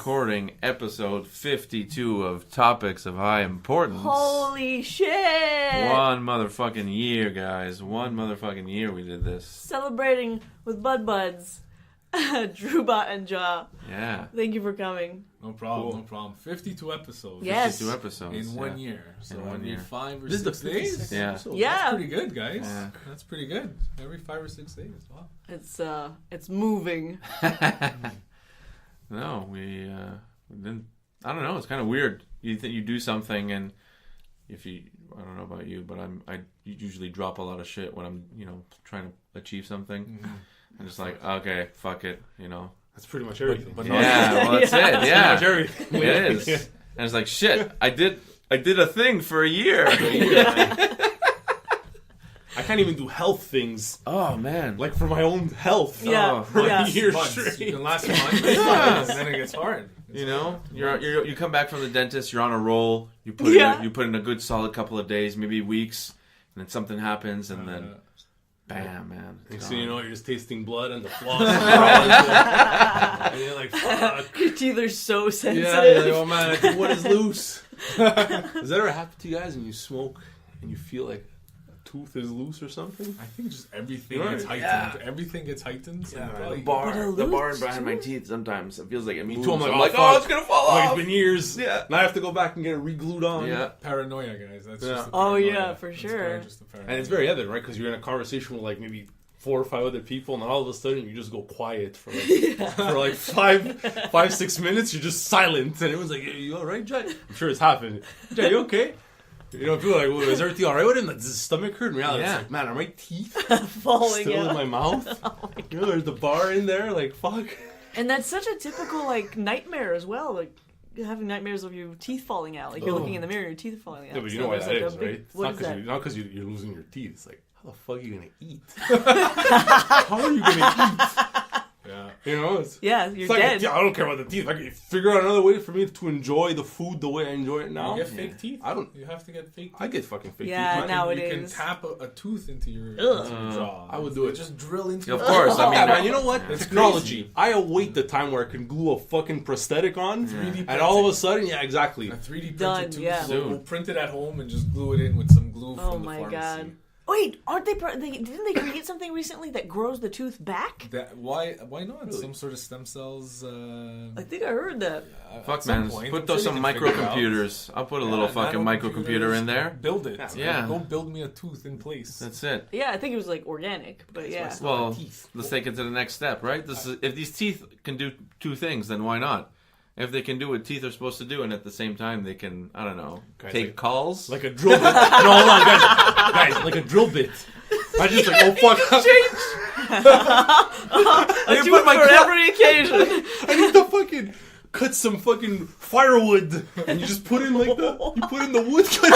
recording episode 52 of Topics of High Importance. Holy shit! One motherfucking year, guys. One motherfucking year we did this. Celebrating with Bud Buds, Drewbot and Jaw. Yeah. Thank you for coming. No problem, no problem. 52 episodes. Yes. 52 episodes. In 1 year. So In 1 year. 5 or This is 6 the days? 56th Yeah. episode. Yeah. That's pretty good, guys. Yeah. That's pretty good. Every 5 or 6 days. Wow. It's moving. No, we didn't. I don't know. It's kind of weird. You think you do something, and if you, I don't know about you, but I usually drop a lot of shit when I'm, trying to achieve something. Mm-hmm. I'm just like, okay, fuck it, That's pretty much everything. But Yeah, well, that's it. Yeah, Pretty much everything. it is. Yeah. And it's like, shit, I did a thing for a year. I can't even do health things, Oh man, like for my own health. Yeah. For Yeah. a year months. straight. You can last months, Yeah. and then it gets hard. you come back from the dentist, you're on a roll. You put you put in a good solid couple of days, maybe weeks, and then something happens, and then bam, man. Next thing you know, you're just tasting blood and the floss. And you're like, fuck. Your teeth are so sensitive. Yeah, you're like, oh man, I think what is loose? Does that ever happen to you guys when you smoke and you feel like a tooth is loose or something? I think just everything Right. gets heightened. Yeah. Everything gets heightened. So Yeah, probably- The bar behind my teeth. Sometimes it feels like it moves. too, I'm like, I'm oh, like, fuck. it's gonna fall Like off. it's been years. Yeah. And I have to go back and get it re-glued on. Yeah. Paranoia, guys. That's Yeah. just the Oh, paranoia. yeah, for It's sure. probably just the paranoia. And it's very evident, right? Because you're in a conversation with like maybe 4 or 5 other people, and then all of a sudden you just go quiet for like 5-6 minutes. You're just silent, and everyone's like, hey, "You all right, Jay?" I'm sure it's happened. Jay, you okay? People are like, well, "Is everything all right with him? Like, does his stomach hurt?" In reality, Yeah. it's like, man, are my teeth Falling still out. in my mouth? There's the bar in there. Like, fuck. And that's such a typical nightmare as well. Like having nightmares of your teeth falling out. Like you're looking in the mirror, your teeth are falling out. Yeah, but you So know why there's, that like, is, a big- right? It's What not is that? because you're losing your teeth. It's like, how the fuck are you gonna eat? How are you gonna Yeah. eat? You know, it's Yeah, you're like, dead. I don't care about the teeth. I can figure out another way for me to enjoy the food the way I enjoy it now. You get fake teeth? I don't. You have to get fake teeth. I get fucking fake Yeah, teeth. now- You can nowadays. tap a tooth into your Ugh. jaw. I would do it. Just drill into Of it. course, I mean, Yeah, man, you know what? It's Technology. crazy. I await the time where I can glue a fucking prosthetic on, 3D and all of a sudden, yeah, exactly. A 3D printed Done, tooth. yeah. So we'll print it at home and just glue it in with some glue Oh from the my pharmacy. god. Wait, aren't they, didn't they create something recently that grows the tooth back? Why not? Really? Some sort of stem cells. I think I heard that. Fuck, at some man. point. Put I'm those sure some they can figure it out. microcomputers. I'll put a little fucking microcomputer in there. Build it. Yeah. Go build me a tooth in place. That's it. Yeah, I think it was organic, but yeah. Well, teeth. let's take it to the next step, right? If these teeth can do 2 things, then why not? If they can do what teeth are supposed to do, and at the same time they can, I don't know, Guys, take like- calls. Like a drill bit. No, hold on, guys, like a drill bit. I just like, oh fuck. A tooth for every occasion. I need to fucking cut some fucking firewood, and you just put in like you put in the wood cut.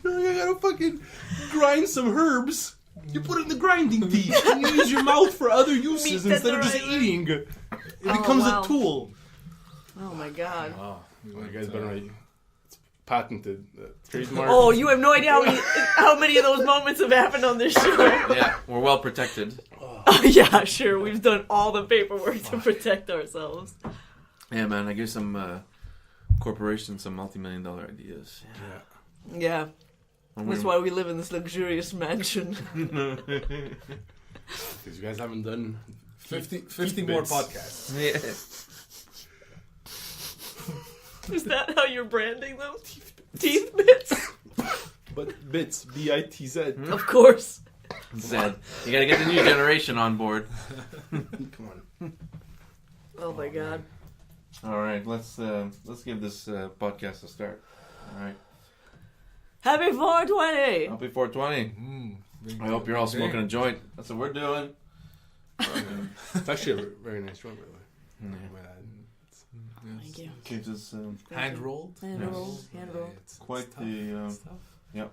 You're like, I gotta fucking grind some herbs. You put it in the grinding teeth, and you use your mouth for other uses Meat instead of just tenderizer. eating. It becomes wow. a tool. Oh my god. Oh, You guys better not. It's patented. Trademark. Oh, you have no idea how many of those moments have happened on this show. Yeah, we're well protected. Oh, yeah, sure. We've done all the paperwork to protect ourselves. Yeah, man, I give some corporations some multi-million-dollar ideas. Yeah. Yeah. When That's we- why we live in this luxurious mansion. Because you guys haven't done 50 more bits. podcasts. Yeah. Is that how you're branding them? Teeth bits? but bits. BITZ. Of course. Zed. You gotta get the new generation on board. Come on. Oh my god. All right, let's give this podcast a start. All right, Happy 420! happy 420. I hope you're all smoking a joint. That's what we're doing. It's actually a very nice joint, by the way. Thank you. Keeps us Hand rolled. Hand rolled. quite the. Yep.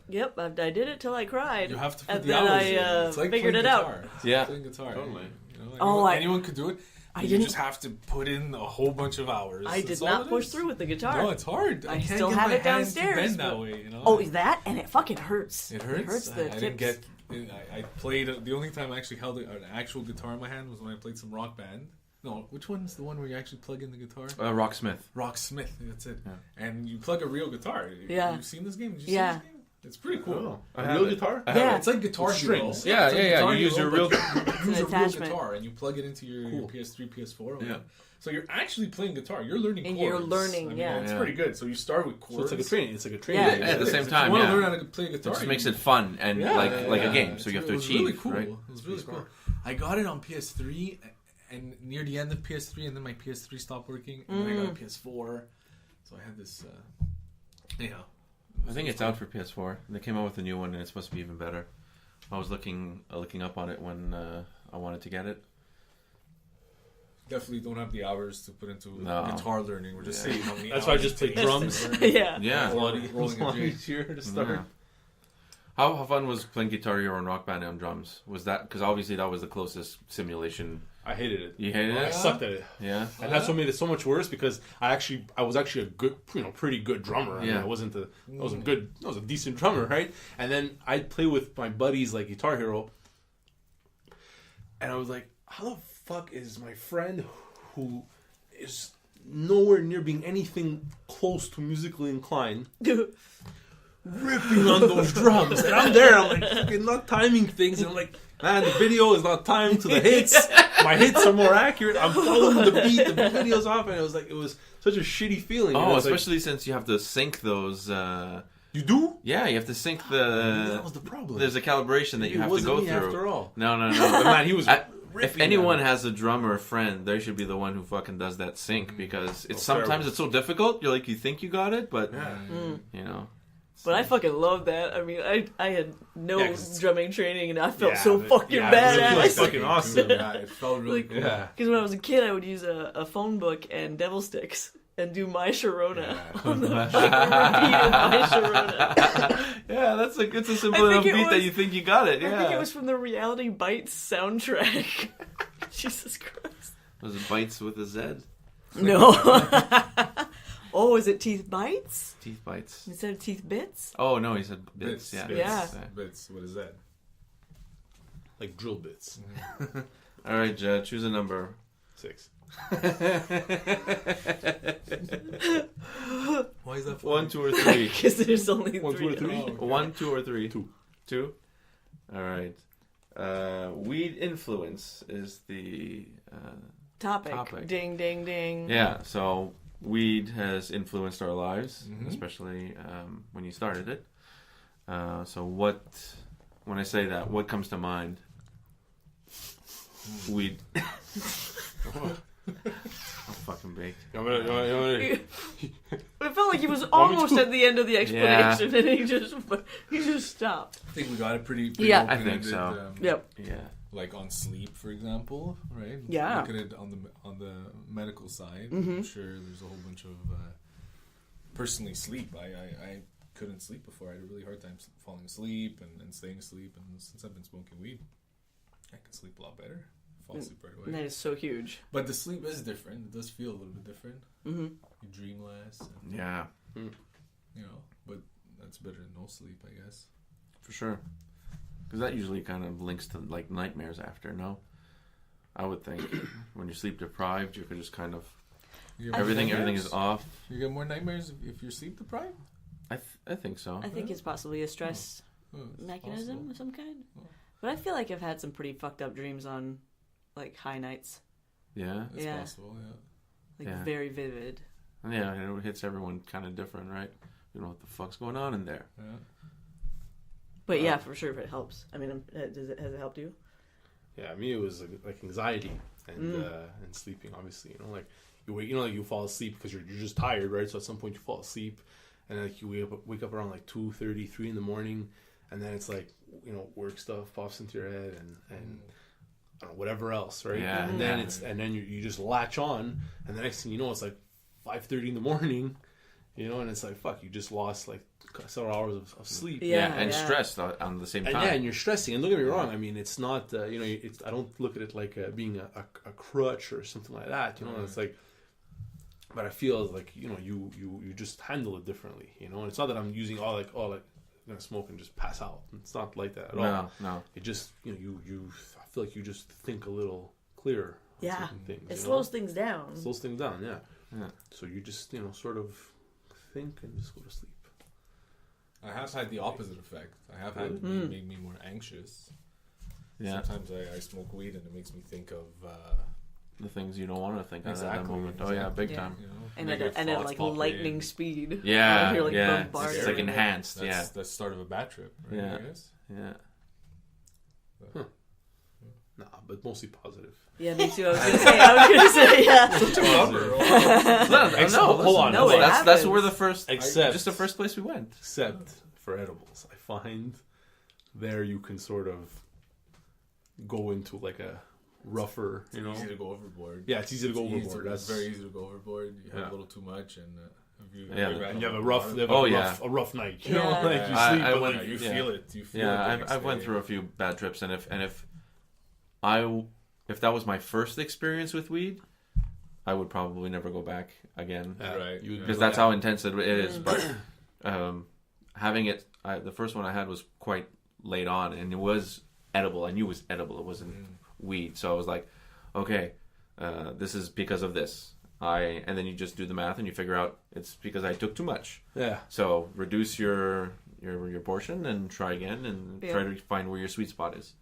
Yep, I did it till I cried. You have to put And the then hours I, in. It's like figured playing it out. guitar. It's Yeah. like playing guitar. Totally. You know, Oh, anyone could do it. I You didn't- just have to put in a whole bunch of hours. I That's did all not it push is. through with the guitar. No, it's hard. I can't still get have my it hand to downstairs, bend that but- way, you know? Oh, that? And it fucking hurts. It hurts. It hurts the I didn't tips. get I played. The only time I actually held an actual guitar in my hand was when I played some Rock Band. No, which one's the one where you actually plug in the guitar? Rocksmith. Rocksmith, that's it. Yeah. And you plug a real guitar. Yeah. You've seen this game? Did you Yeah. see this game? It's pretty cool. A real guitar? Yeah. It's like Guitar With Hero. strings. Yeah, It's like yeah. Guitar You use Hero, your real. but you use a real attachment. guitar and you plug it into your Cool. PS3, PS4. Yeah. So you're actually playing guitar. You're learning And chords. you're learning, I mean, yeah. It's Yeah. pretty good. So you start with So chords. it's like a training. It's like a training. Yeah. game. Yeah, at the same If time, you want yeah. to learn how to play It guitar, just you makes can- it fun and like a game, yeah. so you have It to was achieve, really cool. right? It was really cool. I got it on PS3, and near the end of PS3, and then my PS3 stopped working, and then I got a PS4. So I had this. I think it's out for PS4. They came out with a new one, and it's supposed to be even better. I was looking up on it when I wanted to get it. Definitely don't have the hours to put into No. guitar learning. We're just Yeah. saying how many. That's why I hours just it play takes drums. to learn. Yeah. Yeah. It's a lot, Rolling it's a lot a J. easier to start. Yeah. How fun was playing Guitar Hero and Rock Band on drums? Was that because obviously that was the closest simulation? I hated it. You hated Oh, I it? sucked at it. Yeah. And that's what made it so much worse because I was actually a good, pretty good drummer. I mean, Yeah. I was a decent drummer, right? And then I'd play with my buddies like Guitar Hero, and I was like, how the fuck is my friend who is nowhere near being anything close to musically inclined ripping on those drums? And I'm there, I'm like fucking not timing things, and I'm like, man, the video is not timed to the hits. My hits are more accurate. I'm following the beat. The video's off, and it was such a shitty feeling. And Oh, it's like, especially since you have to sync those. you do? Yeah, you have to sync That the. was the problem. There's a calibration that you It have to wasn't go me through. after all. No. But man, he was. If ripping anyone on it. has a drummer friend, they should be the one who fucking does that sync because it's terrible. sometimes it's so difficult. You're like you think you got it, but Yeah. you know. But I fucking love that. I mean, I had no Yeah, 'cause- drumming training, and I felt Yeah, so but- fucking yeah, it really feels badass. fucking awesome. Yeah, it felt really Like- cool. Yeah. Because when I was a kid, I would use a phone book and devil sticks and do My Sharona Yeah. on the fucking repeat of My Sharona. Yeah, it's a simple I enough think beat it that was- you think you got it. Yeah. I think it was from the Reality Bites soundtrack. Jesus Christ. Was it Bites with a Z? No. Oh, is it Teeth Bites Teeth Bites. instead of Teeth Bits? Oh no, he said bits. Bits. Yeah. Bits. Yeah. Bits. What is that? Like drill bits. All right, Jed, choose a number. 6. Why is that? 1, 2, or 3. Because there's only 1, 2, or 3. Oh, okay. 1, 2, or 3. 2. 2. All right. Weed influence is the Topic. Topic. Ding, ding, ding. yeah. So weed has influenced our lives, Mhm. especially when you started it. So when I say that, what comes to mind? Weed. I'm fucking baked. You want me to- It felt like he was me almost to? at the end of the explanation, and he just stopped. I think we got it pretty Yeah. I think open-ended, so. Yep. Yeah. Like on sleep, for example, right? Yeah. Look at it on the medical side. Mhm. I'm sure there's a whole bunch of personally sleep. I couldn't sleep before. I had a really hard time falling asleep and staying asleep. And since I've been smoking weed, I can sleep a lot better. Fall asleep right And that away. is so huge. But the sleep is different. It does feel a little bit different. Hmm. You dream less. And, Yeah. but that's better than no sleep, I guess. For sure. Because that usually kind of links to like nightmares after, no? I would think when you're sleep deprived, you could just kind of You get more everything nightmares? is off. You get more nightmares if you're sleep deprived. I think so. I think it's possibly a stress Oh, it's mechanism possible. of some kind. Oh. But I feel like I've had some pretty fucked up dreams on, like, high nights. Yeah. It's Yeah. possible, yeah. Like, Yeah. very vivid. Yeah, it hits everyone kind of different, right? You know what the fuck's going on in there. Yeah. But yeah, for sure, if it helps. I mean, has it helped you? Yeah, me it was like anxiety and sleeping. Obviously, like you wake, like you fall asleep because you're just tired, right? So at some point you fall asleep, and like you wake up around like 2:30, 3 in the morning, and then it's like work stuff pops into your head and I don't know, whatever else, right? Yeah, and then yeah. and then you just latch on, and the next thing you know, it's like 5:30 in the morning, and it's like fuck, you just lost like several hours of sleep. Yeah, and yeah. stressed on the same time. And yeah, and you're stressing. And don't get me wrong. I mean, it's not. It's. I don't look at it like being a crutch or something like that. It's like. But I feel like you just handle it differently. And it's not that I'm using all gonna smoke and just pass out. It's not like that at all. No. It just you I feel like you just think a little clearer. On Yeah. certain things, It you slows know? things down. Slows things down. Yeah. Yeah. So you just sort of think and just go to sleep. I have had the opposite effect. I have had it make me more anxious. Yeah. Sometimes I smoke weed and it makes me think of The things you don't want to think of at Exactly, that moment. exactly. Oh yeah, big Yeah. time. you know, And negative at thoughts like pop lightning in. speed. Yeah, You're like yeah. bombarded. It's like Scary. enhanced. That's the start of a bad trip, right? Yeah. I guess. Yeah. Nah, but mostly positive. Yeah, me too. I was gonna say, yeah. Hold on. No, it that's happens. where the first, Except- just the first place we went. Except for edibles. I find there you can sort of go into like a rougher, It's easy to go overboard. Yeah, it's easy to go It's overboard. It's That's very easy to go overboard. You have Yeah. a little too much, and and you have a rough, a rough night. You know, Yeah. like you I- sleep, I but went- like, you yeah. feel it. You feel it. Yeah, the I've next went day. through a few bad trips, and if that was my first experience with weed, I would probably never go back again. Right. You would Because go that's back. how intense it is. But having it, the first one I had was quite late on, and it was edible. I knew it was edible. It wasn't weed. So I was like, okay, this is because of this. And then you just do the math and you figure out it's because I took too much. Yeah. So reduce your portion and try again and Yeah. try to find where your sweet spot is.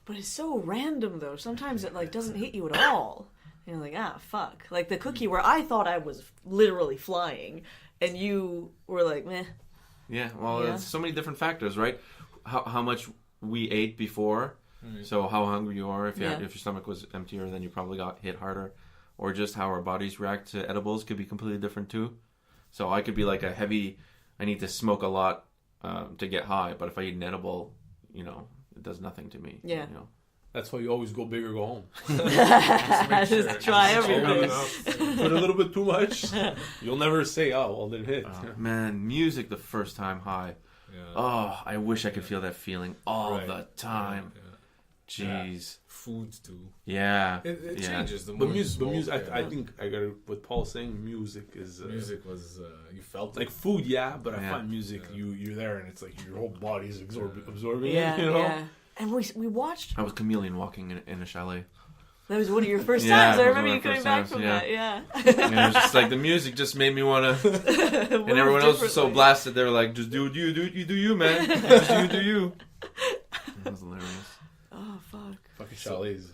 But it's so random though. Sometimes it like doesn't hit you at all. And you're like, fuck. Like the cookie where I thought I was literally flying, and you were like, meh. Yeah, well, Yeah. there's so many different factors, right? How much we ate before, so how hungry you are. If Yeah. if your stomach was emptier, then you probably got hit harder, or just how our bodies react to edibles could be completely different too. So I could be like I need to smoke a lot to get high, but if I eat an edible, it does nothing to me. Yeah. That's why you always go big or go home. Just try everything. Put a little bit too much, you'll never say, "Oh, well, it didn't hit." Man, music the first time high. Yeah. Oh, I wish I could feel that feeling all Right. the time. Yeah. Jeez. Food too. Yeah. It Yeah. changes the more But you music, smoke, I think I got what Paul's saying. Music is music was you felt like it. food, yeah. But I Yeah. find music, you're there, and it's like your whole body is absorbing Yeah, it. You know. yeah. And we watched. I was chameleon walking in a chalet. That was one of your first Yeah, times. I it was remember one you of my coming first back times, from yeah. that. Yeah. And it was just like the music just made me want to. And everyone else was so blasted. They were like, "Just do you, man. Just do you." That was hilarious. Oh fuck. Fucking chalets.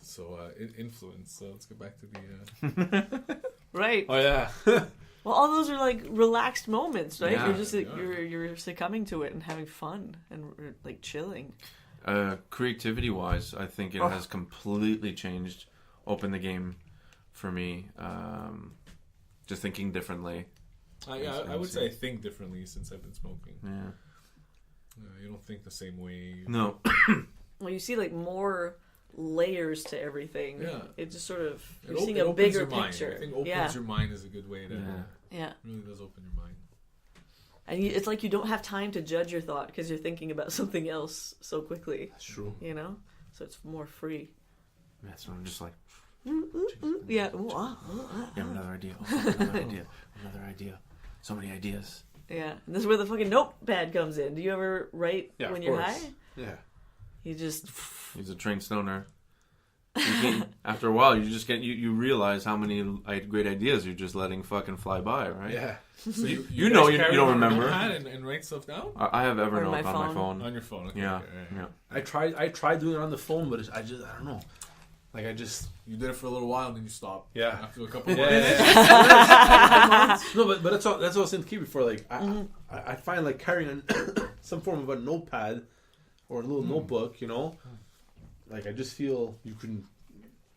So influence. So let's get back to the. Right. Oh yeah. Well, all those are like relaxed moments, right? Yeah. You're just Yeah. you're succumbing to it and having fun and like chilling. Creativity wise, I think it has completely changed, opened the game for me. Just thinking differently. I would say I think differently since I've been smoking. Yeah. You don't think the same way. No. Well, you see like more layers to everything. Yeah. It just sort of It you're seeing it a opens bigger your mind. picture. I think opens Yeah. your mind is a good way to. Yeah. Yeah. It really does open your mind. And it's like you don't have time to judge your thought because you're thinking about something else so quickly. That's true. You know, so it's more free. Yeah, so I'm just like, Yeah. yeah, another idea, another idea. So many ideas. Yeah. And this is where the fucking notepad comes in. Do you ever write Yeah, when of you're course. high? Yeah. You just. He's a trained stoner. After a while, you just you realize how many great ideas you're just letting fucking fly by, right? Yeah. So You guys know you carry don't on a remember. notepad and write stuff down I have Evernote my on my phone. phone. on your phone. Okay, Yeah, okay, yeah. yeah. I tried doing it on the phone, but I don't know. Like I just. You did it for a little while, and then you stopped. Yeah. After a couple of Yeah. months. No, but that's all. That's what I was saying to keep before. Like I find like carrying some form of a notepad or a little notebook. You know, like I just feel you can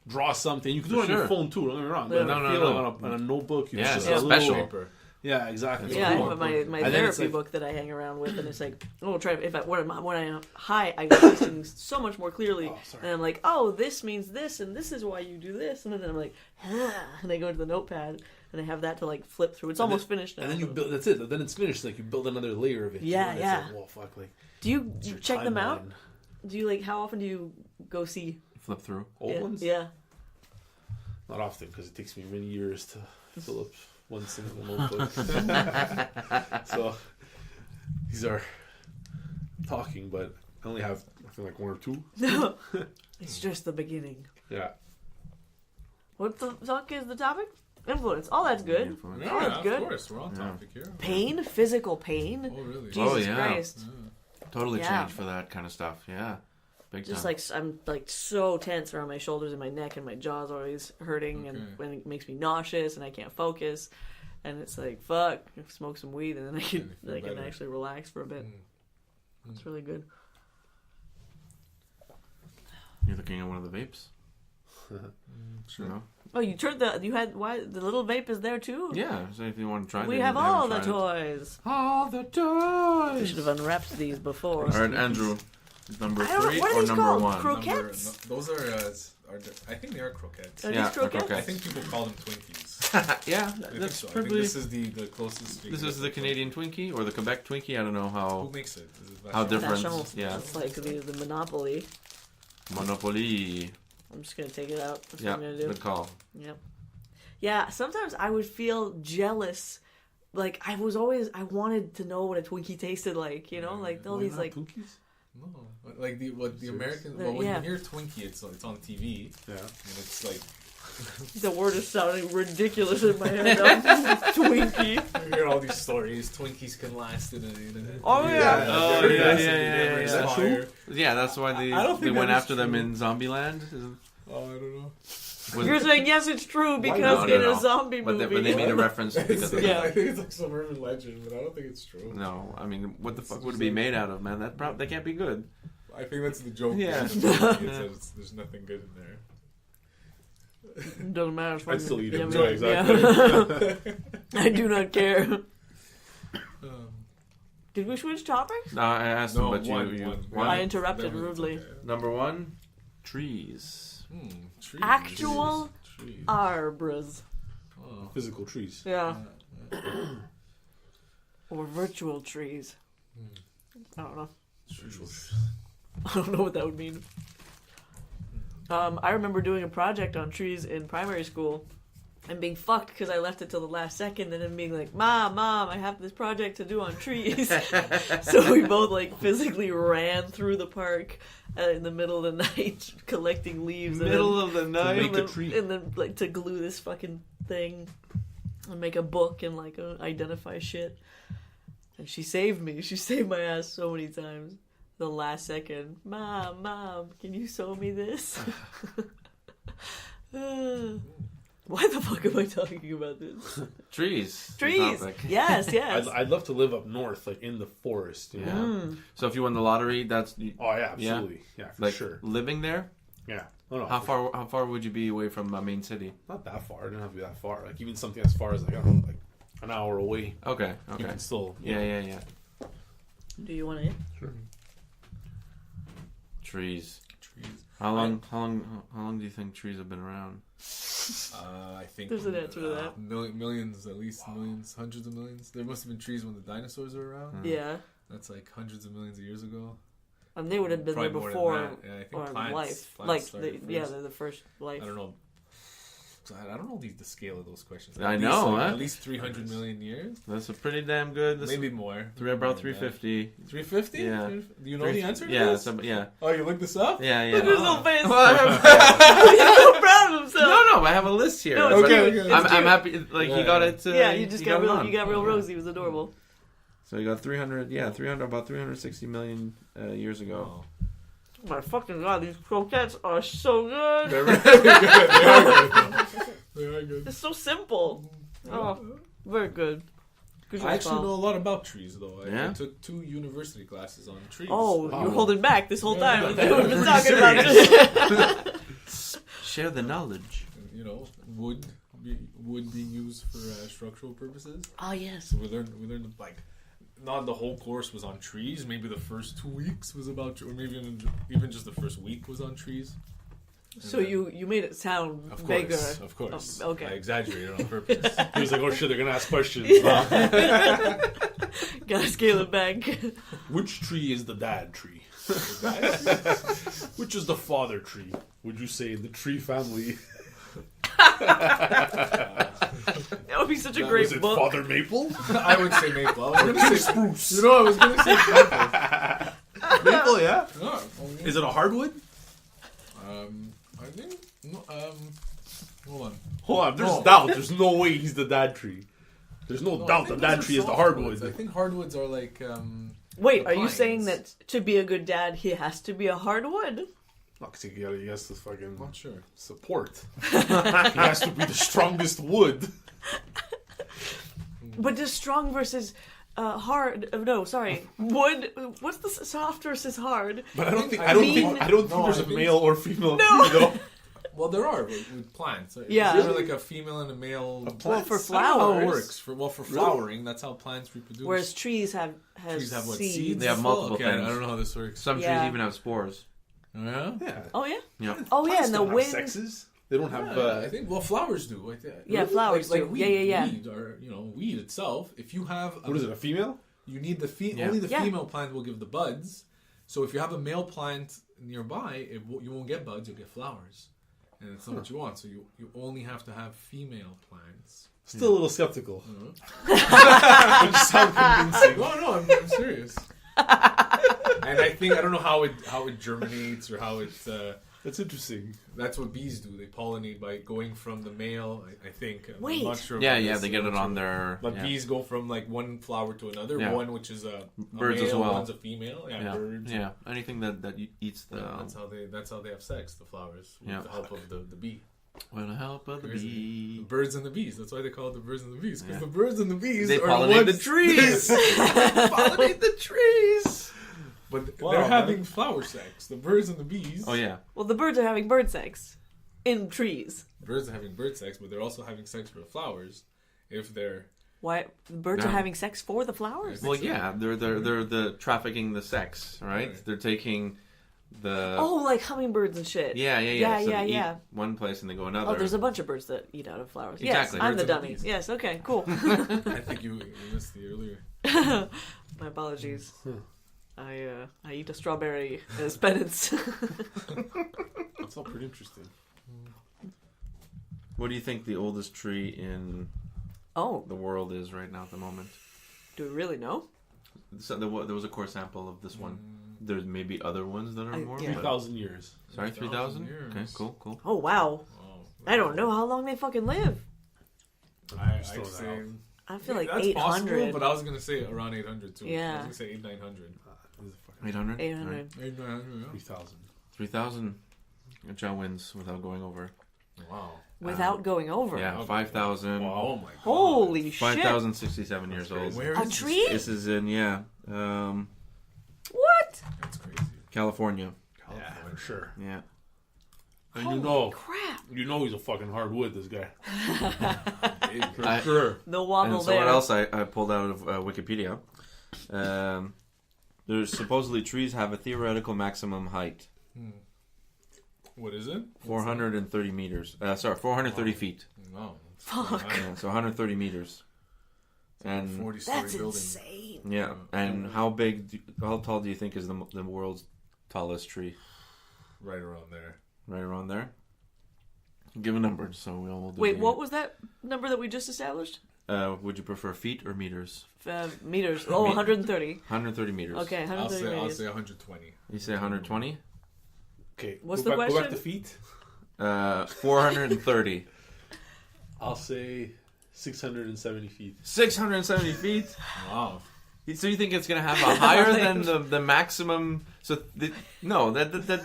draw something. You can do it on your sure. phone too. Don't get me wrong. Yeah. But I No, feel no. like on a notebook. Yeah, just it's a special. little- Paper. Yeah, exactly. Yeah, I cool. have my And then it's therapy like- book that I hang around with, and it's like, oh, try when I'm high, I see things so much more clearly, Oh, sorry. and I'm like, oh, this means this, and this is why you do this, and then I'm like, and I go to the notepad, and I have that to like flip through. It's almost finished now. And then you build. That's it. Then it's finished. Like you build another layer of it. Yeah, and yeah. It's like, well, fuck. Like do you it's your check them out? timeline. Do you like how often do you go see Flip through. Old yeah, ones? Yeah, Not often because it takes me many years to fill up one single notebook. So, These are talking, but I only have, I feel like, one or two. No, it's just the beginning. Yeah. What the fuck is the topic? Influence. Oh, that's good. Influence. Yeah, Oh, that's good. of course. We're on topic here. Pain, physical pain. Oh, really? Jesus yeah. Christ. Totally Yeah. changed for that kind of stuff. Yeah. Big Just time. like I'm like so tense around my shoulders and my neck, and my jaw's always hurting, and when it makes me nauseous and I can't focus, and it's like fuck, smoke some weed and then I can feel I can better. actually relax for a bit. It's really good. You're looking at one of the vapes? Sure. No? Oh, you had the little vape is there too? Yeah. So if you want to try We it, have you all haven't the tried it. toys. All the We toys. should have unwrapped these before. All right, Andrew. Number I don't- 3 what are or these number called? 1? Croquettes? Those are I think they are croquettes. Are Yeah, these they're croquettes? croquettes. I think people call them Twinkies. Yeah, I think that's so. I think probably. this is the closest. This is the Canadian Twinkie or the Quebec Twinkie. I don't know Who how makes it? Is it how Vachon? different. Vachon. Yeah, It's like the Monopoly. Monopoly. I'm just gonna take it out. That's Yeah, what I'm gonna do. good call. Yep. Yeah, sometimes I would feel jealous. Like I wanted to know what a Twinkie tasted like, you know, like all Why these not like Twinkies? No, like the American. The- Well, when yeah. you hear Twinkie, it's on TV, Yeah. and it's like the word is sounding ridiculous in my head. now. Twinkie. you hear all these stories. Twinkies can last in a Oh yeah. Oh, very yeah, fast yeah, and yeah, never yeah. expire. Yeah, that's why I don't they think went that is after them true. in Zombieland. Isn't- Oh, I don't know. was- You're saying yes, it's true because not? in No, a no. zombie but movie. they made a reference because of Yeah. I think it's like some urban legend, but I don't think it's true. No, I mean, what the It's fuck just would it be like- made out of, man? That can't be good. I think that's the joke. Yeah. There's nothing good in there. Doesn't matter. It's I'd still eat it. yummy. Yeah, exactly. I do not care. Um, Did we switch topics? No, I asked no, them, but one. you One. I interrupted That was- rudely. okay. number 1, trees. Trees. Actual Trees. arbors. Oh. Physical trees. Yeah. Or virtual trees. I don't know. Trees. I don't know what that would mean. I remember doing a project on trees in primary school and being fucked because I left it till the last second and then being like, Mom, I have this project to do on trees. So we both like physically ran through the park in the middle of the night collecting leaves. Middle of the and night. make then, a tree. And then like to glue this fucking thing and make a book and like identify shit. And she saved me. She saved my ass so many times. The last second, Mom, can you sew me this? Why the fuck am I talking about this? Trees. Trees. Topic. Yes. I'd love to live up north, like in the forest. You know? Yeah. So if you won the lottery, that's Oh yeah, absolutely. Yeah, for like sure. living there. Yeah. No, How for far? How far would you be away from a main city? Not that far. It doesn't have to be that far. Like even something as far as like I don't know, like an hour away. Okay. You Okay. can still. Yeah. Do you want to? Sure. Trees. Trees. How long do you think trees have been around? I think There's an answer to that. Millions, at least millions, hundreds of millions. There must have been trees when the dinosaurs were around. Yeah. That's like hundreds of millions of years ago. And they would have been Probably there more than before that. Yeah, I think or plants- life. plants Like, started yeah, first. they're the first life. I don't know. I don't know the scale of those questions. I At least, know, like, huh? At least 300 million years. That's a pretty damn good. Maybe more. About 350. 350? Yeah. Do you know the answer to Yeah. this? Yeah. Oh, you looked this up? Yeah. Look at his little face. Well, He's so proud of himself. no, I have a list here. No, it's but cute. okay. It's I'm cute. happy. Like Yeah, you got yeah. it. Yeah, you just got it real. on. You got real Okay. rosy. It was adorable. So you got 300. Yeah, 300. About 360 million years ago. Oh. Oh my fucking god, these croquettes are so good. They're really good. They are good. They are good. It's so simple. Oh, very good. Good I job, actually Paul. know a lot about trees, though. I Yeah? took 2 university classes on trees. Oh, Wow. you were holding back this whole time. Yeah. We've been Pretty talking about this. Share the knowledge. You know, wood being used for structural purposes. Oh yes. So we learned like, not the whole course was on trees. Maybe the first 2 weeks was about, or maybe even just the first week was on trees. So you made it sound Of bigger. course, of course. okay. I exaggerated on purpose. He was like, "Oh shit, they're gonna ask questions." Gotta scale it back. Which tree is the dad tree? Which is the father tree? Would you say the tree family? That would be such a Was great it book. Father Maple? I would say maple. I was gonna say Spruce. You know, I was gonna say maple. Maple, yeah. No, Is it a hardwood? I think. No, hold on. Hold on, there's No. doubt. There's no way he's the dad tree. There's no No, I doubt think the dad those are tree is the softwoods. hardwood. I think hardwoods are like. Wait, The are you pines. saying that to be a good dad, he has to be a hardwood? Because he has to fucking Not sure. support. He has to be the strongest wood. But does strong versus hard? No, sorry, wood. What's the soft versus hard? But I don't think I I don't mean- think I don't think No, there's I a think- male or female No. tree though. Well, there are with plants. Yeah. Is there like a female and a male? Well, for I don't know how flowers. it works. For flowering, that's how plants reproduce. Whereas trees have trees have what seeds. seeds? They have as well? multiple Okay, things. I don't know how this works. Some Yeah. trees even have spores. Yeah. Yeah. Oh yeah. Yeah. Oh yeah, Plants and the don't have wind. sexes. They don't have. I think flowers do. Yeah, flowers do. Weed, Yeah. Weed or weed itself. If you have what is it? A female? You need the Yeah. only the Yeah. female plant will give the buds. So if you have a male plant nearby, you won't get buds. You'll get flowers, and it's not what you want. So you only have to have female plants. Still a little skeptical. Mhm. But you sound convincing. No, I'm serious. And I don't know how it germinates or how it. That's interesting. That's what bees do. They pollinate by going from the male. I think. Wait. I'm not sure. Yeah, about yeah, this. they get I'm it not on sure. their. But yeah. bees go from like one flower to another. Yeah. One which is a Birds male, as well. one's a female. Yeah, Yeah, birds. yeah. Anything that eats the. That's how they have sex. The flowers with Yeah. the help of the bee. With the help of the Crazy. bee. The birds and the bees. That's why they call it the birds and the bees. Because Yeah. the birds and the bees They are pollinate the the ones, trees. Pollinate the trees. but Wow, they're man. having flower sex. The birds and the bees. Oh yeah. Well, the birds are having bird sex in trees. Birds are having bird sex, but they're also having sex for the flowers. If they're Why the birds are Yeah. having sex for the flowers? Well, yeah, they're the trafficking the sex, right? Right. They're taking the. Oh, like hummingbirds and shit. Yeah. Yeah, So yeah, they eat yeah. one place and they go another. Oh, there's a bunch of birds that eat out of flowers. Exactly. Yes, I'm Birds the and the dummy. bees. Yes, okay, cool. I think you missed the earlier. My apologies. I eat a strawberry as penance. That's all pretty interesting. What do you think the oldest tree in Oh, the world is right now at the moment? do we really know? So there was a core sample of this one. There's maybe other ones that are more. yeah. 3,000 years. Sorry, 3,000. 3,000 Okay, years. cool. Oh wow, Oh, I don't know how long they fucking live. I'd Still say out. I feel like that's possible, 800. but I was gonna say around 800 too. I Yeah. was gonna say 800-900. 800. 800. 800, 3,000. 3,000. John wins without going over. yeah. Wow. Without going over. Yeah, Okay. 5,000. Oh my god. Holy shit. 5,067 years old. Where A is tree? This is in What? That's crazy. California. Yeah, for sure. Yeah. And Holy you know crap. he's a fucking hardwood, this guy. Big. For I- sure. No wobble And so there. what else I pulled out of Wikipedia? There's supposedly trees have a theoretical maximum height, What is it? 430 meters. 430 feet. Wow. Fuck. Yeah, so 130 meters. And 40-story That's building. insane. yeah, and how tall do you think is the world's tallest tree? Right around there. Right around there. Give a number, so we all will do. Wait, the- what was that number that we just established? Would you prefer feet or meters? Meters. Oh, 130. 130 meters. Okay, 130 I'll meters. say 120. You say 120? Okay, What's go the back, Go back question? to feet. 430. I'll say 670 feet. 670 feet. Wow. So you think it's gonna have a higher than the maximum? So no, that the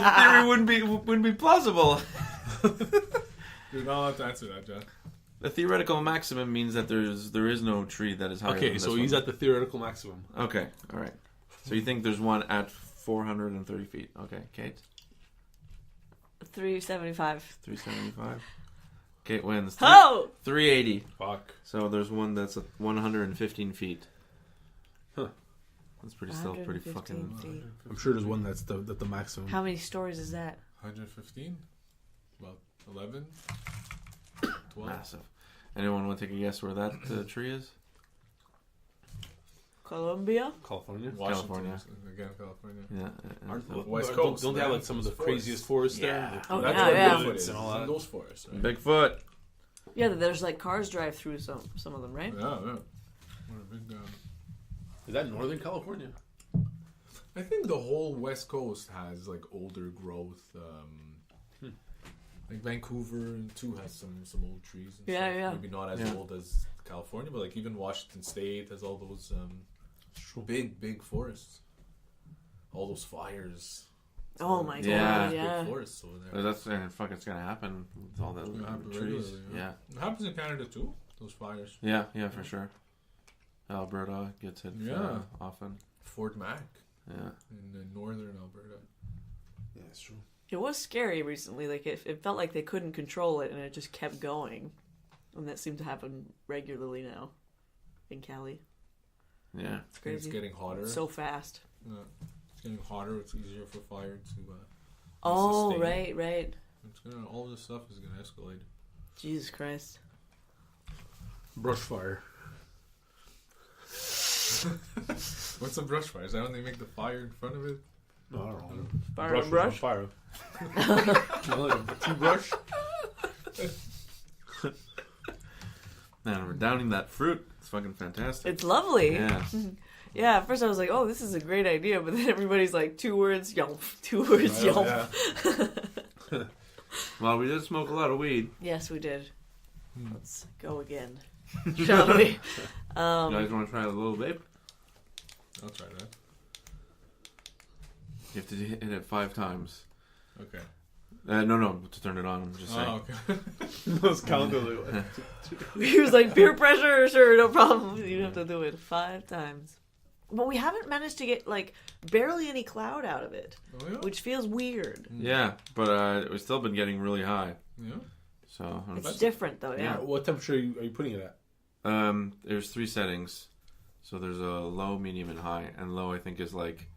theory wouldn't be plausible. You're not allowed to answer that, John. The theoretical maximum means that there is no tree that is higher. Okay, than so this he's one. at the theoretical maximum. Okay, all right. So you think there's one at 430 feet? Okay, Kate, 375. 375. Kate wins. Oh! 380. Fuck. So there's one that's at 115 feet. Huh. That's still pretty 115 fucking. feet. I'm sure there's one that's the maximum. How many stories is that? 115? About 11? 12? Massive. Anyone want to take a guess where that tree is? Colombia. California. Washington, California. again, California. Yeah. West Don't- Coast. Don't they have man. like some of the Those craziest forests there? Yeah. Oh, That's yeah, where yeah. Bigfoot is. And all It's in that. those forests, right? Bigfoot. Yeah, there's like cars drive through some of them, right? Yeah, yeah. What a big, Is that Northern California? I think the whole West Coast has like older growth. Like Vancouver too has some old trees. And Yeah, stuff. yeah. Maybe not as Yeah. old as California, but like even Washington State has all those big forests. All those fires. Oh my god, Yeah. yeah. Big forests over there. That's fuck. It's gonna happen with all the It's gonna happen trees. regularly, Yeah. It happens in Canada too. Those fires. Yeah, for sure. Alberta gets hit Yeah. often. Fort Mac Yeah. in northern Alberta. Yeah, that's true. It was scary recently. Like it felt like they couldn't control it, and it just kept going. And that seemed to happen regularly now in Cali. Yeah. It's crazy. It's getting hotter. So fast. It's getting hotter. It's easier for fire to. Oh, sustain. right. It's gonna. All this stuff is gonna escalate. Jesus Christ. Brush fire. What's a brush fire? Is that when they make the fire in front of it? No, I don't know. Fire and Brush. brush? Was on fire. Like a toothbrush. Man, we're downing that fruit. It's fucking fantastic. It's lovely. Yeah. Yeah, at first I was like, oh, this is a great idea, but then everybody's like, 2 words, yelp. 2 words, yelp. Yeah. Well, we did smoke a lot of weed. Yes, we did. Let's go again. Shall we? You guys want to try a little vape? I'll try that. You have to hit it 5 times. Okay. No, to turn it on. I'm just saying. Oh, okay. Those count like, He was like, peer pressure, sure, no problem. You have to do it 5 times. But we haven't managed to get, like, barely any cloud out of it, Oh, yeah? which feels weird. Yeah, but we've still been getting really high. Yeah. So It's different, though, yeah. what temperature are you putting it at? there's 3 settings. So there's a low, medium, and high. And low, I think, is like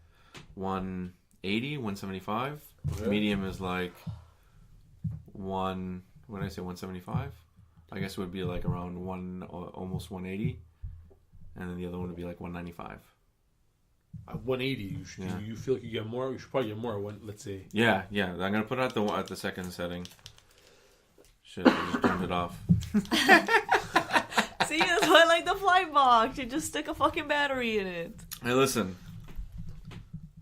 180, 175. Okay. Medium is like what did I say, 175? I guess it would be like around almost 180. And then the other one would be like 195. At 180, you feel like you get more? You should probably get more. Let's say. Yeah. I'm gonna put it at the second setting. Shit, I just turned it off. See, that's why I like the fly box. You just stick a fucking battery in it. Hey, listen.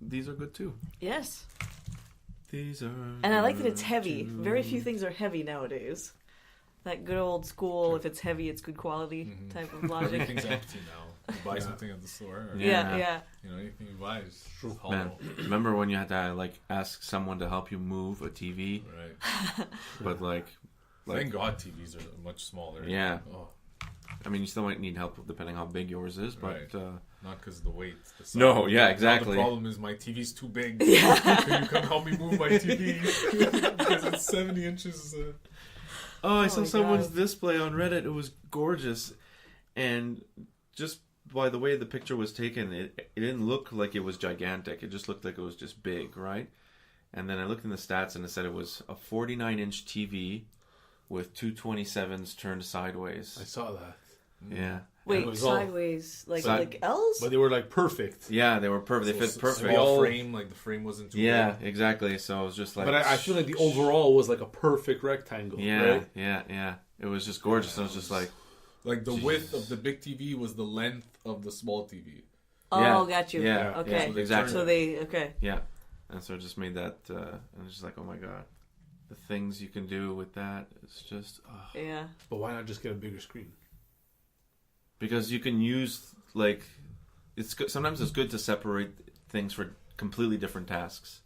These are good too. Yes. These are. And I like that it's good, heavy. too. Very few things are heavy nowadays. That good old school, if it's heavy, it's good quality type of logic. Everything's empty now. You buy something at the store. Or, Yeah. You know, anything you buy is hollow. Man, remember when you had to like ask someone to help you move a TV? Right. But like Thank God TVs are much smaller. Yeah. Oh, I mean, you still might need help depending how big yours is, but Right. Not because of the weight. The size. No, yeah, Now exactly. the problem is my TV's too big. Can you come help me move my TV? Because it's 70 inches. oh, I saw my someone's God. display on Reddit. It was gorgeous, and just by the way the picture was taken, it didn't look like it was gigantic. It just looked like it was just big, right? And then I looked in the stats, and it said it was a 49-inch TV with two 27s turned sideways. I saw that. Yeah. Wait, it was all- sideways, like Side- like L's? But they were like perfect. Yeah, they were perfect. They fit perfect. Small frame, like the frame wasn't too Yeah, big. exactly. So it was just like. But I feel like the overall was like a perfect rectangle. Yeah, Right? yeah. It was just gorgeous. I was just like. Like the width of the big TV was the length of the small TV. Oh, Yeah. got you. Yeah. Okay. Yeah, exactly. So they okay. Yeah, and so I just made that, and I was just like, oh my god, the things you can do with that is just Yeah. But why not just get a bigger screen? because you can use like it's good. Sometimes it's good to separate things for completely different tasks.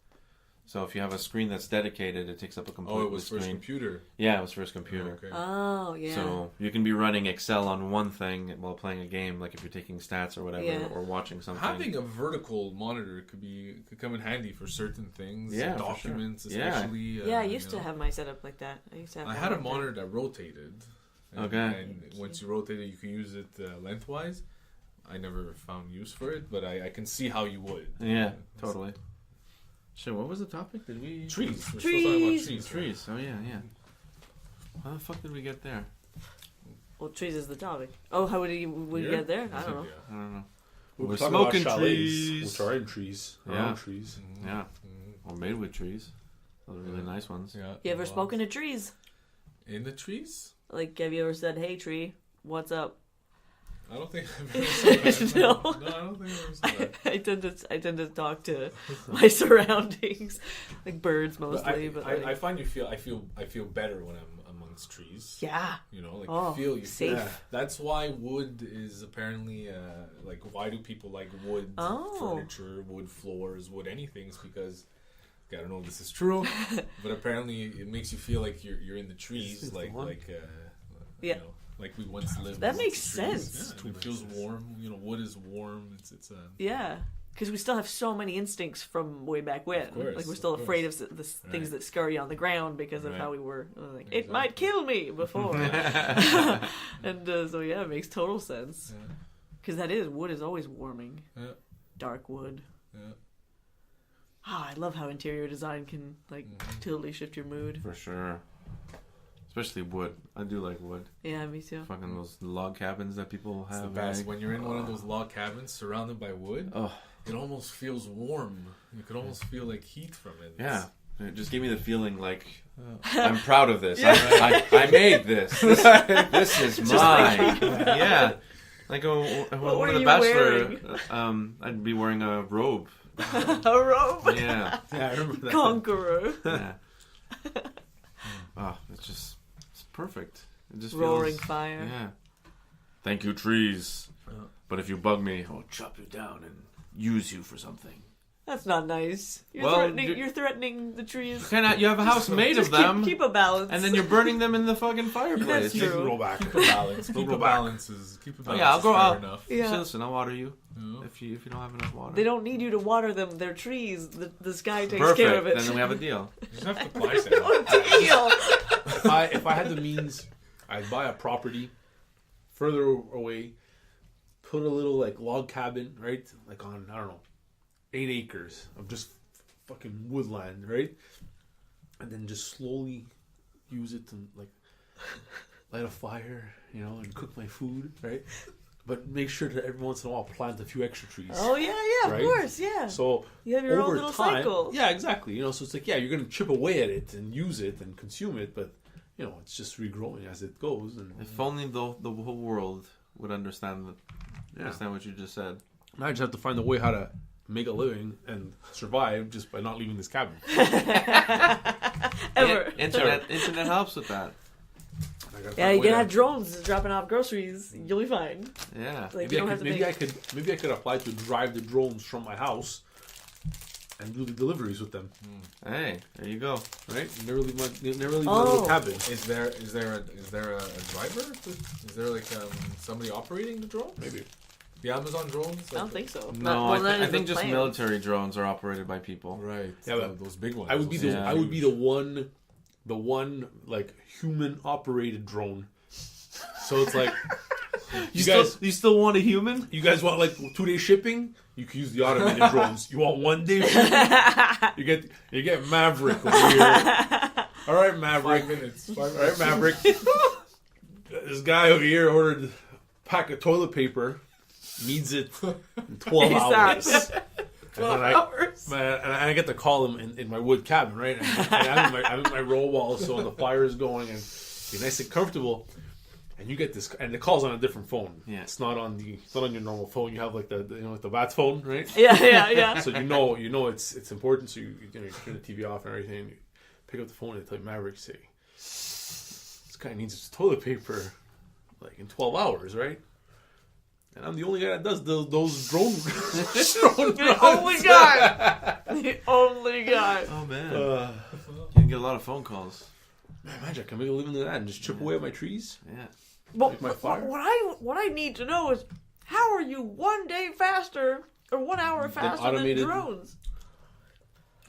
So if you have a screen that's dedicated, it takes up a complete Oh, it was screen. first computer. Yeah, it was first computer. Okay. Oh, yeah. So you can be running Excel on one thing while playing a game, like if you're taking stats or whatever, Yeah. or watching something. Having a vertical monitor could come in handy for certain things. Yeah, for documents, sure. Yeah. especially. Yeah, I used to have my setup like that. I used to have. I one had a like that. monitor that rotated. And, Okay. And once you rotate it, you can use it lengthwise. I never found use for it, but I can see how you would. Yeah, totally. Shit, what was the topic? Did we Trees. We're still Trees. talking about trees. Trees. Oh yeah. How the fuck did we get there? Well, trees is the topic. Oh, how would you Here? get there? I think, don't know. I don't know. We're talking about smoking chalets, trees. which are in trees, around trees. Yeah. Or made with trees. Those are really nice ones. Yeah. You ever spoken to trees? In the trees? Like, have you ever said, "Hey, tree, what's up"? I don't think I've ever said that. No. No, I don't think I've ever said that. I tend to talk to my surroundings, like birds But mostly. But I like, find I feel better when I'm amongst trees. yeah, You know, like Oh, you feel safe. Yeah. That's why wood is apparently like why do people like wood furniture, wood floors, wood anything? It's because I don't know if this is true, but apparently it makes you feel like you're in the trees, like Yeah. you know, like we once lived. That amongst makes the trees. sense. Yeah, and it feels warm. You know, wood is warm. It's yeah, because we still have so many instincts from way back when. Of course, like we're still of afraid course. of the things that scurry on the ground because of Right. how we were. Like, Exactly. it might kill me before, and so yeah, it makes total sense. Yeah. Because wood is always warming. Yeah. Dark wood. Yeah. I love how interior design can like totally shift your mood. For sure. Especially wood. I do like wood. Yeah, me too. Fucking those log cabins that people It's have. the best like- when you're in one of those log cabins surrounded by wood. Oh, It almost feels warm. You could almost feel like heat from it. yeah. It just gave me the feeling like I'm proud of this. I made this. This is mine. Yeah. Like one were of the you Bachelor, I'd be wearing a robe. A robe. Yeah. Yeah, I remember that. Conqueror. Yeah. Oh, it's perfect. It just Roaring feels, fire. Yeah. Thank you, trees. But if you bug me, I'll chop you down and use you for something. That's not nice. Well, You're threatening the trees. You have a house made of Just them, keep a balance. and then you're burning them in the fucking fireplace. That's true. Roll back. Keep a balance. Keep a balance is yeah, I'll go fair out. enough. Yeah. So listen, I'll water you Yeah. if you don't have enough water. They don't need you to water them. They're trees. The sky takes Perfect. care of it. Then we have a deal. You just have to apply something. Deal. If I had the means, I'd buy a property further away, put a little like log cabin, right? Like on, I don't know, 8 acres of just fucking woodland, right? And then just slowly use it to like light a fire, you know, and cook my food, right? But make sure to every once in a while plant a few extra trees. Oh yeah, Right? of course, yeah. So You have your own over little time, cycle. yeah, exactly. You know, so it's like, yeah, you're gonna chip away at it and use it and consume it, but you know, it's just regrowing as it goes. And If only the whole world would understand what you just said. now I just have to find a way how to make a living and survive just by not leaving this cabin. Ever. Internet helps with that. I gotta Yeah, find a you way can to- have drones dropping off groceries. You'll be fine. Yeah. Like Maybe you don't have to maybe think. I could apply to drive the drones from my house and do the deliveries with them. Hey, there you go. Right? Never leave my little cabin. Is there a driver? Is there like somebody operating the drone? Maybe. The Amazon drones? I don't think so. No, Well, that I is think the just plan. military drones are operated by people. Right. Yeah, but those big ones. I would be Those Yeah. I would be the one like human operated drone. So it's like You still want a human? you guys want like 2-day shipping? You can use the automated drones. You want 1-day shipping? You get Maverick over here. All right, Maverick. 5 minutes. 5 All right, minutes. Maverick. This guy over here ordered a pack of toilet paper. Needs it in 12 hours. ASAP. 12 hours. And I get to call him in my wood cabin, right? And I'm in my roll wall, so the fire is going, and you're nice and comfortable. And you get this, and the call's on a different phone. Yeah. It's not on your normal phone. You have like the like the bat phone, right? Yeah. So you know it's important. So you turn the TV off and everything. You pick up the phone and tell Maverick, say, this guy needs his toilet paper like in 12 hours, right? And I'm the only guy that does those drone. The only guy. The only guy. Oh man, you can get a lot of phone calls. Man, imagine I can make a living doing that and just chip away at my trees. Yeah. Well, my fire. what I need to know is how are you 1 day faster or 1 hour faster than automated- drones?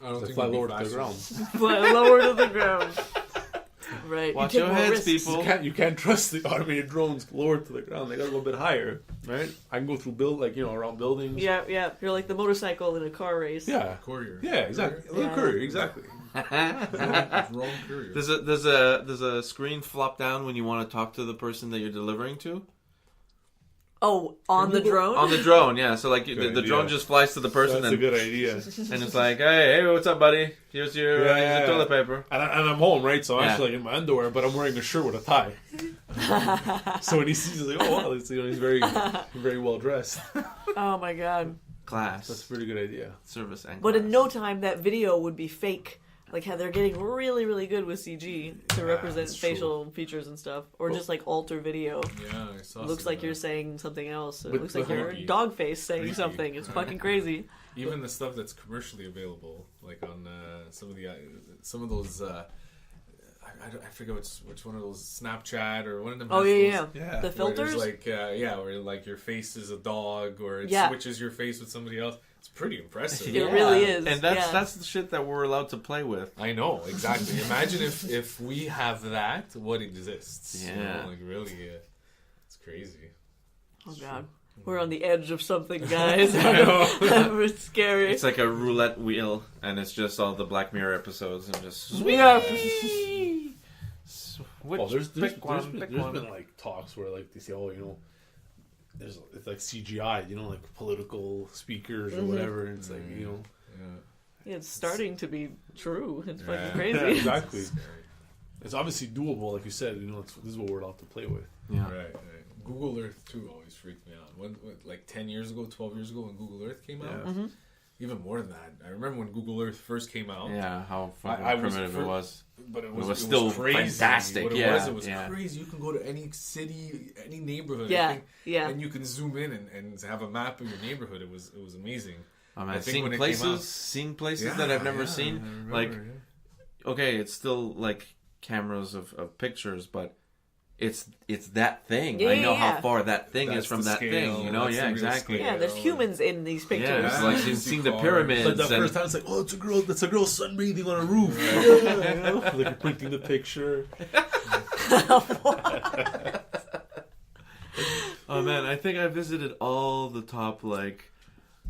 I don't Like think fly we'd be lower to the faster. ground. Fly lower to the ground. Right. Watch you take your more heads, risks. people. You can't trust the automated drones lower to the ground. They got a little bit higher, right? I can go through around buildings. Yeah. You're like the motorcycle in a car race. Yeah. Courier. Yeah, exactly. A little Yeah. courier, exactly. Drone courier. Does a screen flop down when you want to talk to the person that you're delivering to? Oh, on the drone? On the drone, yeah. So like the idea. drone just flies to the person, That's a good idea. and it's like, hey, what's up, buddy? Here's your toilet paper. And I'm home, right? So I'm Yeah. actually like in my underwear, but I'm wearing a shirt with a tie. So when he sees, he's like, "Oh wow, he's very, very well dressed." Oh my god. Class. That's a pretty good idea. Service and But class. in no time, that video would be fake. Like how they're getting really, really good with CG to represent that's facial features and stuff, or just like alter video. Yeah, I saw. Looks some like of you're that. saying something else. It But- looks like but you're creepy. dog face saying Creepy. something. It's fucking crazy. Even the stuff that's commercially available, like on some of those. I forget which one of those, Snapchat or one of them. Oh has yeah, those, yeah. Yeah. The where there's filters. like where like your face is a dog, or it Yeah. switches your face with somebody else. It's pretty impressive. It really is. And that's yeah. that's the shit that we're allowed to play with. I know, exactly. Imagine if we have that, what exists. You Yeah. know, like really, it's crazy. Oh god, we're on the edge of something, guys. It's scary. It's like a roulette wheel, and it's just all the Black Mirror episodes, and just Yeah. Well, there's pick one. been like talks where like they say, oh, it's like CGI, like political speakers or whatever. And it's like Yeah. Yeah, it's starting to be true. It's fucking Yeah. crazy. Yeah, exactly. Scary. It's obviously doable, like you said. This is what we're allowed to play with. Yeah. Right. Google Earth too always freaked me out. When like 10 years ago, 12 years ago, when Google Earth came out, Yeah. even more than that. I remember when Google Earth first came out. Yeah, how fucking I was primitive it was. But it was was still crazy. fantastic, What yeah, it was yeah. crazy. You can go to any city, any neighborhood, I Yeah, think, yeah. and you can zoom in and have a map of your neighborhood. It was amazing. Oh I man, think seeing when it came out- places that I've never seen. I remember, Like, yeah. okay, it's still like cameras of pictures, but it's that thing. Yeah, I know yeah. how far that thing That's is from the that scale, thing. You know, that's yeah, the real exactly. scale. Yeah, there's humans in these pictures. Yeah, it's Yeah. like See seeing the cars. pyramids. Like the and- first time, it's like, oh, that's a girl sunbathing on a roof. Like you're printing the picture. Oh man, I think I visited all the top like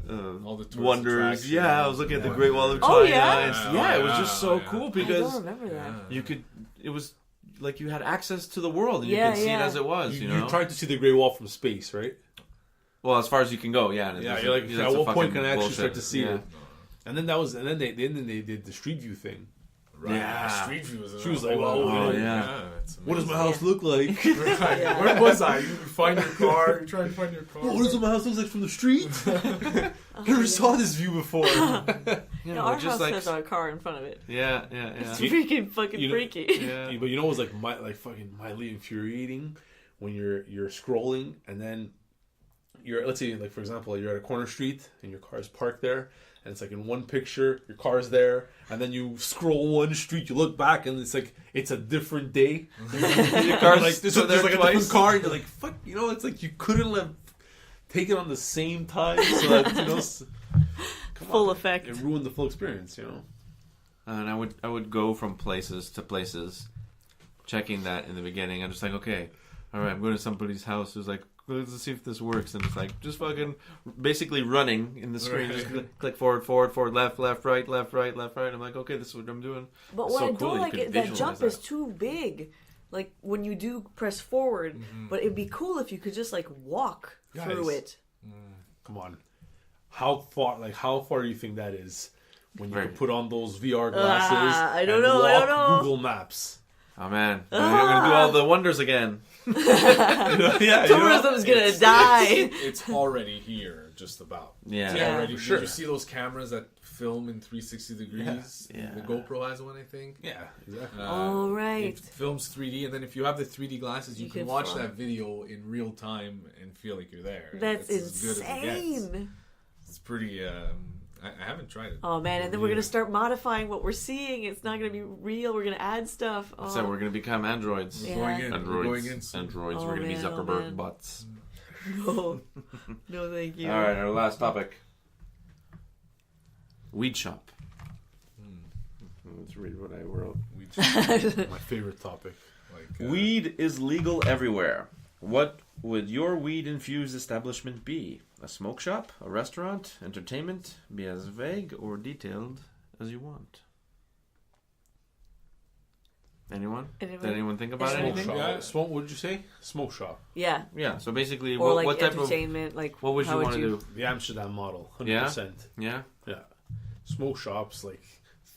All the tourist wonders. attractions. Yeah, I was looking at the Great Wall of China. Oh, yeah? It's- it was just so Yeah. cool I because don't remember that. you could. It was like you had access to the world and Yeah, you could see it yeah. as it was. You know. You tried to see the Great Wall from space, right? Well, as far as you can go, yeah. Yeah, It's- you're like, that's at a what point fucking can I actually bullshit. start to see Yeah. it? And then they did the Street View thing. Right. Yeah. Street view was She was like, oh, oh, yeah. it's What does my amazing. house look like? Right. Yeah. Where was I? You find your car. You try to find your car. What does my house look like from the street? I never saw this view before. You No, our just house like has a car in front of it. yeah. It's You- freaking fucking you know- freaky. Yeah. But it was like fucking mildly infuriating when you're scrolling and then let's say like for example you're at a corner street and your car is parked there and it's like in one picture your car's there and then you scroll one street, you look back and it's like it's a different day. Your car's Like there's still there like a twice. different car and you're like fuck, it's like you couldn't have taken on the same time so that Full effect. it ruined the full experience. And I would go from places to places, checking that in the beginning. I'm just like, okay, all right, I'm going to somebody's house who's like, let's see if this works. And it's like just fucking basically running in the screen. Right. Just click forward, left, right. I'm like, okay, this is what I'm doing. But It's what so I cool, don't you like could is that visualize jump that. is too big. Like when you do press forward, Mm-hmm. but it'd be cool if you could just like walk through Guys. it. Come on, how far do you think that is when you Very. can put on those VR glasses? I don't and know, I walk don't know. Google Maps. Oh man, I'm gonna do all the wonders again. Yeah, Tourism's gonna die. It's already here, just about. Yeah. It's Yeah. already. For sure. Did you see those cameras that film in 360 degrees? Yeah. The GoPro has one, I think. Yeah, exactly. All right. It films 3D, and then if you have the 3D glasses, you You can can watch film. that video in real time and feel like you're there. That's It's as good as it gets. insane. It's pretty. I haven't tried it. Oh man, and then we're gonna start modifying what we're seeing. It's not gonna be real. We're gonna add stuff. Oh. So we're gonna become androids. Yeah. Going in. Androids. Going in soon. Androids. Oh, We're gonna be man, oh, Zuckerberg man. butts. No, no, thank you. All right, our last topic. Weed shop. Let's read what I wrote. My favorite topic. Weed is legal everywhere. What would your weed-infused establishment be? A smoke shop? A restaurant? Entertainment? Be as vague or detailed as you want. Anyone? Anyone? Did anyone think about Anything? anything? Smoke shop. Yeah. Smoke. What did you say? Smoke shop. Yeah. Yeah. So basically, Or like what type of entertainment, like what would you how want to do? The Amsterdam model. 100%. Yeah. Yeah. Smoke shops, like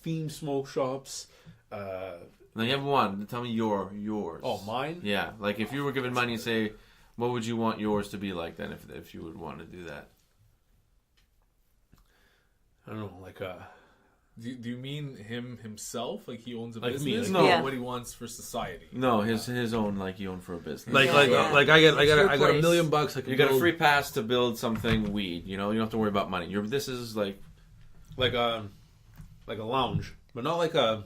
theme smoke shops. Now you have one. Tell me yours. Oh, mine? Yeah. Like if you were given money, say, what would you want yours to be like then? If you would want to do that. I don't know, like Do you mean himself? Like he owns a Like me, business? like- No. Yeah. What he wants for society? No, his own like he owned for a business. like Yeah, like yeah. like I got It's your a place. $1 million. I can you got a build, free pass to build something weed. You know, you don't have to worry about money. This is like like a lounge, but not like a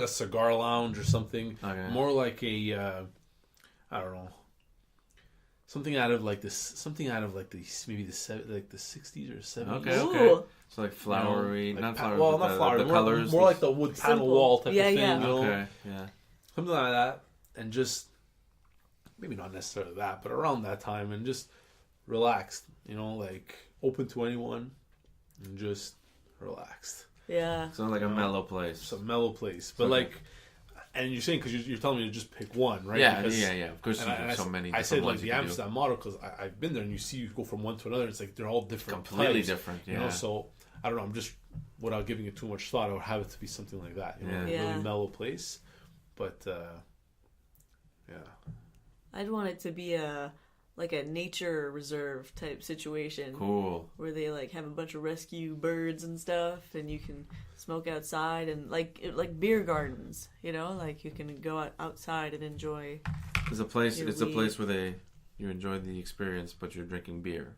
cigar lounge or something. Okay. More like a I don't know. Something out of like this, maybe the 60s or 70s. Okay. Ooh. so like flowery, Like not pa- flowery. well, but not flowery. The more, colors. more like the wood panel Simple. wall type Yeah, of thing. yeah. You know? Okay. Yeah. Something like that, and just maybe not necessarily that, but around that time, and just relaxed. You know, like open to anyone, and just relaxed. Yeah. Sounds like a mellow place. It's a mellow place, but Okay. like, and you're saying because you're telling me to just pick one, right? Yeah, Because, yeah. Of course, you And have so many. I different said like ones the you can do. Amsterdam model because I've been there, and you go from one to another. It's like they're all different, Completely types, different. Yeah. You know, so I don't know. I'm just without giving it too much thought, I would have it to be something like that. You know, Yeah. a Yeah. really mellow place, but yeah. I'd want it to be a nature reserve type situation Cool. where they like have a bunch of rescue birds and stuff, and you can smoke outside and like beer gardens. You know, like you can go outside and enjoy. It's a place. Your It's a weed. place where you enjoy the experience, but you're drinking beer.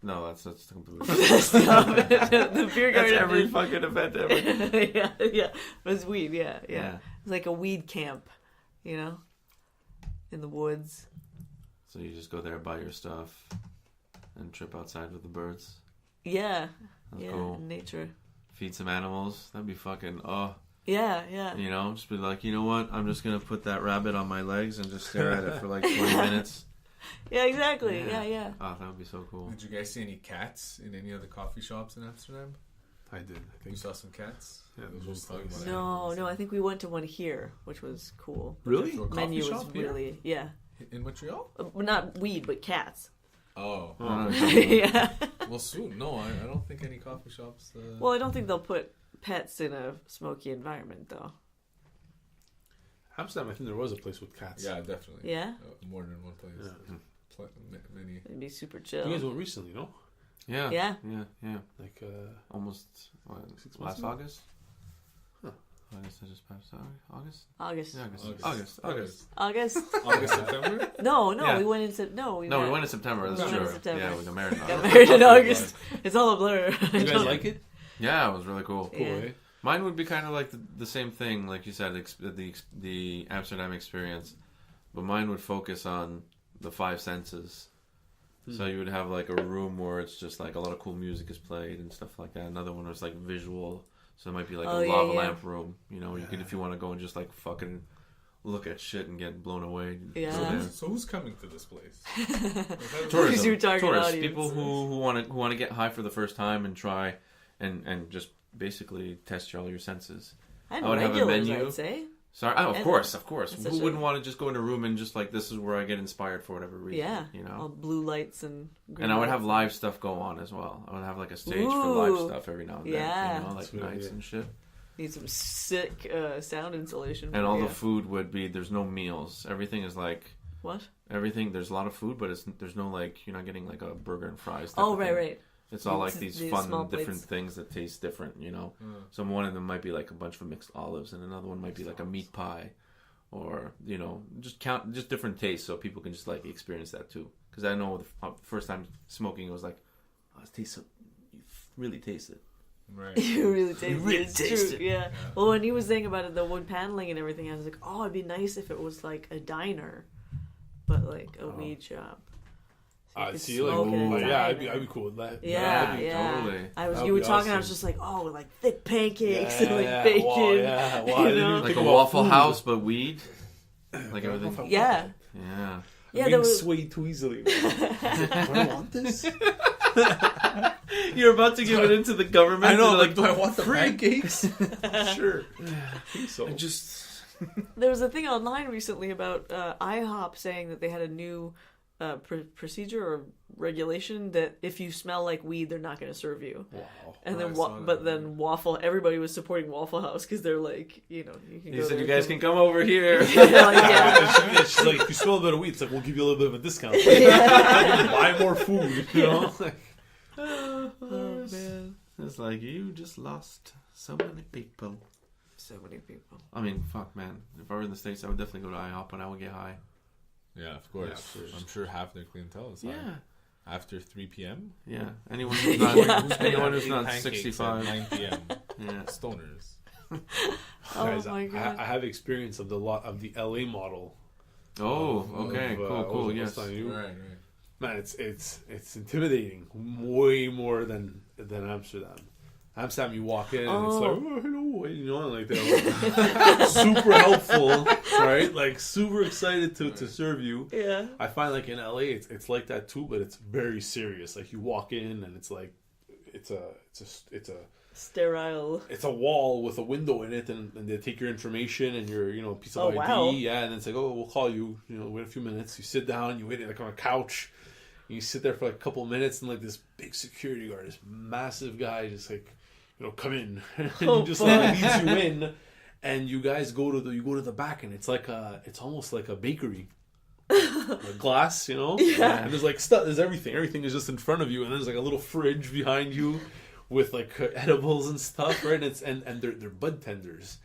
No, that's completely. The beer That's garden. every is- fucking event ever. yeah. But it's weed. Yeah. Yeah. It's like a weed camp. You know, in the woods. So you just go there, buy your stuff, and trip outside with the birds. Yeah. That's yeah. cool. In nature. Feed some animals. That'd be fucking. Yeah. Yeah. You know, just be like, you know what? I'm just gonna put that rabbit on my legs and just stare at it for like 20 minutes. Yeah. Exactly. Yeah. Oh, that would be so cool. Did you guys see any cats in any of the coffee shops in Amsterdam? I did. I You think. saw some cats? Yeah, Those those were talking about No. animals. No. I think we went to one here, which was cool. Really? To a coffee Menu was shop here? really yeah. In Montreal? Not weed, but cats. Oh. Yeah. Well, soon. No, I don't think any coffee shops. Well, I don't think they'll put pets in a smoky environment, though. Amsterdam, I think there was a place with cats. Yeah, definitely. Yeah, More than one place. Yeah. Many. it'd be super You chill. guys went recently, no? Yeah. Yeah. Yeah. Like Almost 6 months last ago? August. Huh. August I just passed. August. August. Yeah, August. August. August. August. August, September? No, Yeah. we went into no. We No, we went in September. That's We went in true. September. Yeah, we got married in Got August. married in August. It's all a blur. You guys like it? Yeah, it was really cool. Cool, Yeah. eh? Mine would be kind of like the same thing, like you said, the Amsterdam experience, but mine would focus on the five senses. So you would have like a room where it's just like a lot of cool music is played and stuff like that. Another one was like visual, so it might be like Oh, a yeah, lava yeah. lamp room. You know, you could if you want to go and just like fucking look at shit and get blown away. Yeah. Go there. So who's coming to this place? Who's your target Tourists, audience? people who want to get high for the first time and try and just basically test all your senses. And I would have a regulars, menu. I'd say. Sorry, of And course. it's such Who a- wouldn't want to just go in a room and just like this is where I get inspired for whatever reason? Yeah. you All know. blue lights and green And I would have lights. live stuff go on as well. I would have like a stage for Ooh. live stuff every now and then. Yeah. You know, like That's a good nights idea. and shit. Need some sick sound insulation. And all yeah. the food would be there's no meals. Everything is like What? everything. There's a lot of food, but there's no like you're not getting like a burger and fries. type Oh, of right, thing. right. It's all like It's these these fun, small different plates. things that taste different, you know. So one of them might be like a bunch of mixed olives, and another one might be like a meat pie, or you know, just different tastes, so people can just like experience that too. Because I know the first time smoking, it was like, oh, it tastes so, you really taste it. Right. You really taste really it. It's taste true. it. Yeah. Well, when he was saying about it, the wood paneling and everything, I was like, oh, it'd be nice if it was like a diner, but like a weed shop. So you could See, like, smoke in a yeah, diner. I'd be cool with that. Yeah, That'd be yeah. totally- that'd You were be talking. I was awesome. just like, oh, like thick pancakes Yeah, and like yeah. bacon. Wow, yeah. Wow, I didn't you know? even Like think a about Waffle food. House, but weed, like everything. Yeah, Yeah. yeah. Being There was, swayed too easily. I don't want this. You're about to give it into the government. I know, and like, do I want the free pancakes? Sure. I think so. I just... There was a thing online recently about IHOP saying that they had a new procedure or regulation that if you smell like weed, they're not going to serve you. Wow. And Oh, then, I saw that. but then everybody was supporting Waffle House because they're like, you know, you can. He go said, there "You guys to- can come over here." Yeah, like, yeah. Yeah, she's like, if you smell a bit of weed, it's like, we'll give you a little bit of a discount. Buy more food, you know? Like, Oh man, It's like, you just lost so many people. so many people. I mean, fuck, man. If I were in the States, I would definitely go to IHOP and I would get high. Yeah, of course. Yeah, I'm sure half their clientele is high. Yeah. After 3 p.m.? Yeah. Anyone who's not, anyone who's not Pancakes 65. at 9 p.m. Yeah. Stoners. Oh guys, my god. I have experience of the LA model. Oh, okay. Of, Cool, I was yes. telling you. Right. Man, it's intimidating way more than Amsterdam. Amsterdam, you walk in and it's like, oh, hello, you know, like they're like, super helpful, right? Like super excited to serve you. Yeah. I find like in LA, it's like that too, but it's very serious. Like you walk in and it's like, it's a Sterile. it's a wall with a window in it, and they take your information and your piece of ID. Wow. Yeah, and then it's like, oh, we'll call you. Wait a few minutes. You sit down. You wait like on a couch. And you sit there for like a couple of minutes, and like this big security guard, this massive guy, just like, come in, and he just like leads you in, and you guys go to the back, and it's almost like a bakery. Like glass, Yeah. and there's like stuff. There's everything. Everything is just in front of you, and there's like a little fridge behind you with like edibles and stuff, right? And they're bud tenders,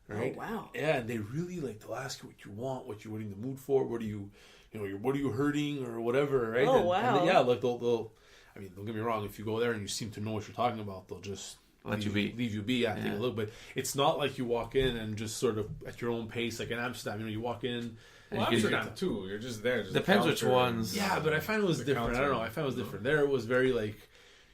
right? Oh wow. Yeah, and they really they'll ask you what you want, what you're in the mood for, what are you hurting or whatever, right? Oh, and, wow. And yeah, like they'll. I mean, don't get me wrong. If you go there and you seem to know what you're talking about, they'll just Let you be. leave you be. Yeah, take a look. But it's not like you walk in and just sort of at your own pace, like in Amsterdam. You walk in. Well, And you can- Amsterdam too. You're just there. There's a Depends which counter ones. Yeah, but I find it was The different. I counter, don't know. I found it was different. There it was very like,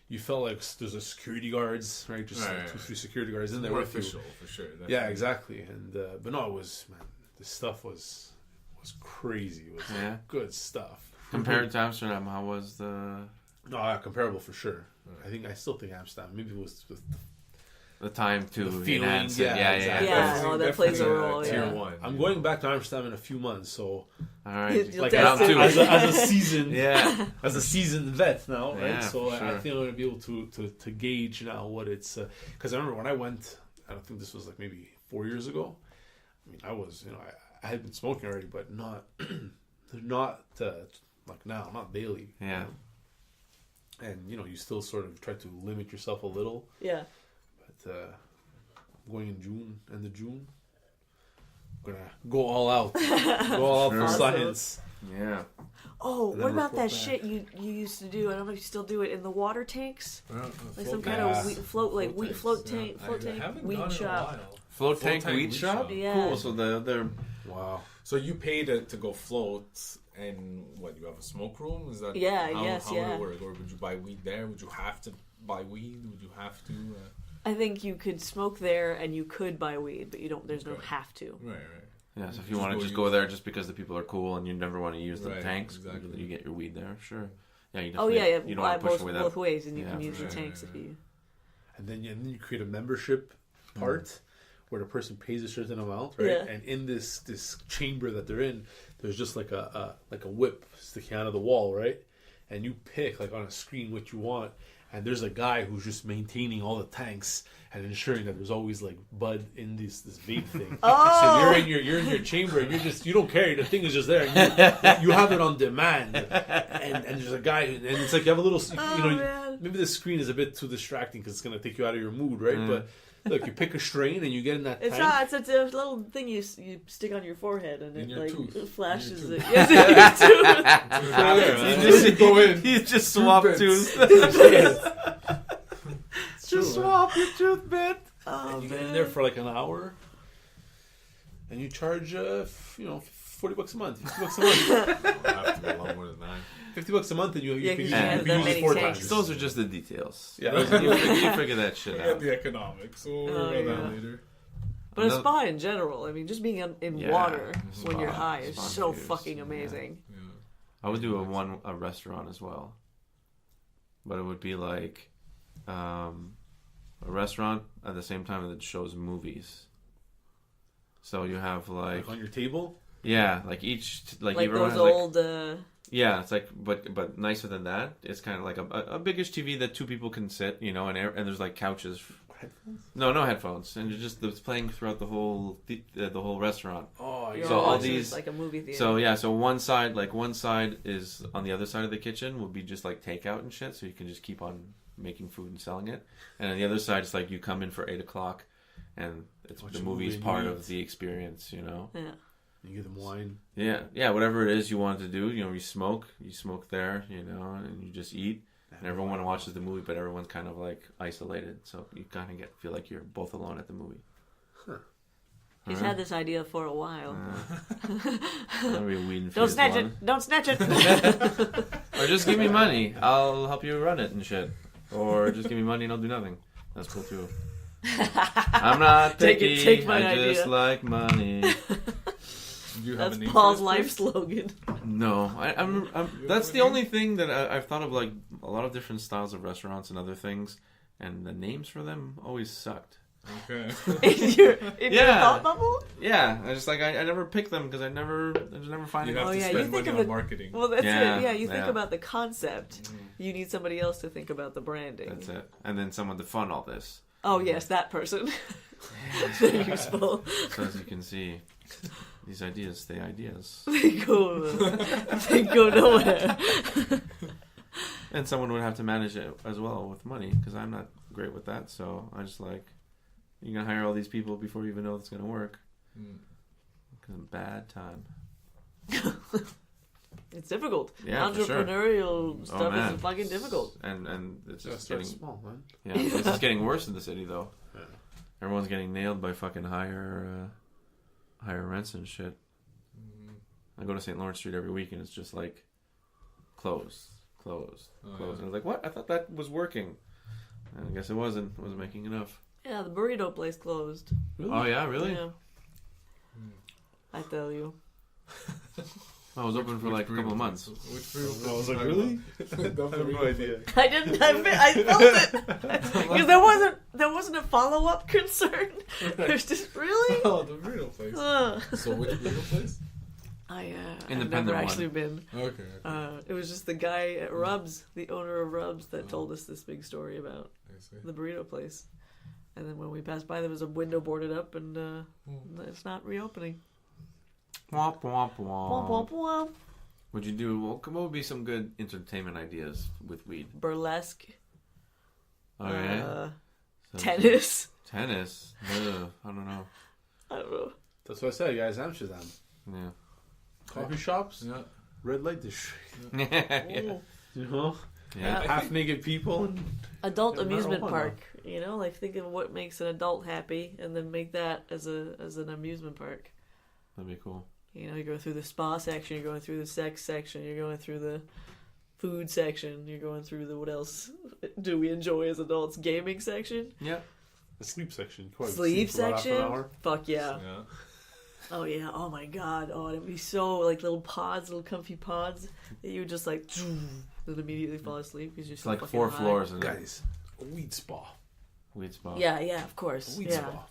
you felt like there's a security guards, right? Just Right, like right. 2-3 security guards in there more with official you. for sure. Yeah, exactly. And but no, it was, man, this stuff was crazy. It was Yeah. good stuff. Compared to Amsterdam, how was the comparable for sure. I still think Amsterdam. Maybe it was time to The feeling, enhance it? yeah, Yeah, exactly. Yeah, well, that plays a role, Tier yeah. 1. I'm going back to Amsterdam in a few months, so All right. You'll like test round it. two. as a seasoned Yeah. as a seasoned vet now, right? Yeah, So for I sure. think I'm gonna be able to gauge now what it's because I remember when I went, I don't think this was like maybe 4 years ago. I mean, I was I had been smoking already, but not like now, not daily. Yeah. And you still sort of try to limit yourself a little, Yeah. but I'm going in June, end of June. I'm gonna go all out, for Awesome. science. Yeah. Oh, And what then about report that back. shit you used to do? I don't know if you still do it in the water tanks, like some kind Yeah. of float tank, weed shop. Float tank weed shop? Yeah. Cool. So they're Wow. So you pay to go float, and what, you have a smoke room? Is that Yeah, how, yes, how yeah. would it work? Or would you buy weed there? Would you have to buy weed? Would you have to? I think you could smoke there and you could buy weed, but you don't. There's no Okay. have to. Right. yeah. So if you Just want to go just use go there it. just because the people are cool and you never want to use the Right, tanks, exactly. you get your weed there. Sure. Yeah. You Oh definitely, yeah, You don't want to push away both that. ways, and you Yeah, can for use the sure. tanks if Right, you. And then you create a membership part where the person pays a certain amount, right? Yeah. And in this chamber that they're in, there's just like a whip sticking out of the wall, right? And you pick like on a screen what you want, and there's a guy who's just maintaining all the tanks and ensuring that there's always like bud in this vape thing. Oh! So you're in your chamber and you don't care. The thing is just there. And you have it on demand, and there's a guy, and it's like you have a little, man. maybe the screen is a bit too distracting because it's gonna take you out of your mood, right? But look, you pick a strain and you get in that It's tank. not. It's a little thing you stick on your forehead, and In it your like tooth. it flashes In your it. Yes, in your tooth. You just go in. You just swap bits. tooth. Just true, swap your tooth bit. Oh, You get in man. there for like an hour, and you charge $40 a month, $50 a month, Have to be a lot more than that. $50 a month, and you Yeah, 'cause use you it have that use many it 4 tanks. times. Those are just the details. Yeah. You figure that shit Yeah, out. the economics. We'll Oh, worry about yeah. that later. But a No- spa in general, I mean, just being in Yeah, water spa- when you're high is spa so views, fucking yeah. amazing. Yeah. I would do a restaurant as well. but it would be like a restaurant at the same time that shows movies. So you have Like on your table? yeah, like each like Like everyone those has, like, old. yeah, it's like but nicer than that. It's kind of like a biggish TV that two people can sit, you know, and there's like couches. Headphones? No headphones, and it's playing throughout the whole restaurant. Oh, You're So all watching these- like a movie theater. So yeah, so one side is on the other side of the kitchen will be just like takeout and shit, so you can just keep on making food and selling it. And on the other side, it's like you come in for 8:00, and it's Watch the a movie's movie and part eat. of the experience, you know. yeah. You give them wine. Yeah, whatever it is you want to do, you know, you smoke there, you know, and you just eat. And everyone watches the movie, but everyone's kind of like isolated, so you kind of feel like you're both alone at the movie. He's Alright. had this idea for a while. That'll be a weed Don't infused snatch one. it! Don't snatch it! Or just give me money, I'll help you run it and shit. Or just give me money and I'll do nothing. That's cool too. I'm not Take picky, it, take my I just idea. like money. Do you have That's a name Paul's for life this slogan. No, I'm that's the only thing that I've thought of, like a lot of different styles of restaurants and other things, and the names for them always sucked. place? In your Yeah. thought bubble? Yeah, I just like I never pick them because I just never find You it. have to yeah, you spend think money of on it- marketing. Well, that's Yeah, it. Yeah, you think yeah. about the concept. You need somebody else to think about the branding. That's it, and then someone to fund all this. Oh, yes, that person. They're useful. So as you can see, these ideas stay ideas, They go nowhere. and someone would have to manage it as well with money because I'm not great with that. So I just like you're gonna hire all these people before you even know it's gonna work. Mm. Because bad time. It's difficult. Yeah, for sure. Entrepreneurial stuff man. is fucking difficult. And it's just Start getting small, man. yeah, this is getting worse in the city though. Yeah. Everyone's getting nailed by fucking higher rents and shit. Mm. I go to St. Lawrence Street every week and it's just like closed. Oh, And yeah. I was like, what? I thought that was working. And I guess it wasn't. It wasn't making enough. Yeah, the burrito place closed. Oh yeah, really? Yeah. Mm. I tell you. I was open for like a couple of months. Which burrito I was like, place really? are I you talking about? have no idea. I didn't. I felt it because there wasn't a follow up concern. There's just really. Oh, the burrito place. So which burrito place? I've Independent never one. actually been. Okay. It was just the guy at Rubs, the owner of Rubs, that told us this big story about I see. the burrito place. And then when we passed by, there was a window boarded up, and it's not reopening. Womp womp Womp, womp. womp, womp. What'd you do? Well, what would be some good entertainment ideas with weed? Burlesque. Okay. So- Tennis. Tennis. Ugh, I don't know. I don't know. That's what I said, guys. Amsterdam. Yeah. Coffee shops, Yeah. red light district. Yeah. You know? Yeah. Half naked people. And Adult And amusement marijuana. park. You know, like think of what makes an adult happy, and then make that as an amusement park. That'd be cool. You know, you go through the spa section, you're going through the sex section, you're going through the food section, you're going through the what else do we enjoy as adults? Gaming section, Yeah. the sleep section. You probably sleep for about half an section. hour. Fuck yeah. Yeah. Oh yeah. Oh my god. Oh, it'd be so like little pods, little comfy pods that you would just like then immediately fall asleep because you're It's so like fucking 4 high. floors in it. Guys, a weed spa. Weed spot. Yeah, yeah, of course. A weed Yeah. spa.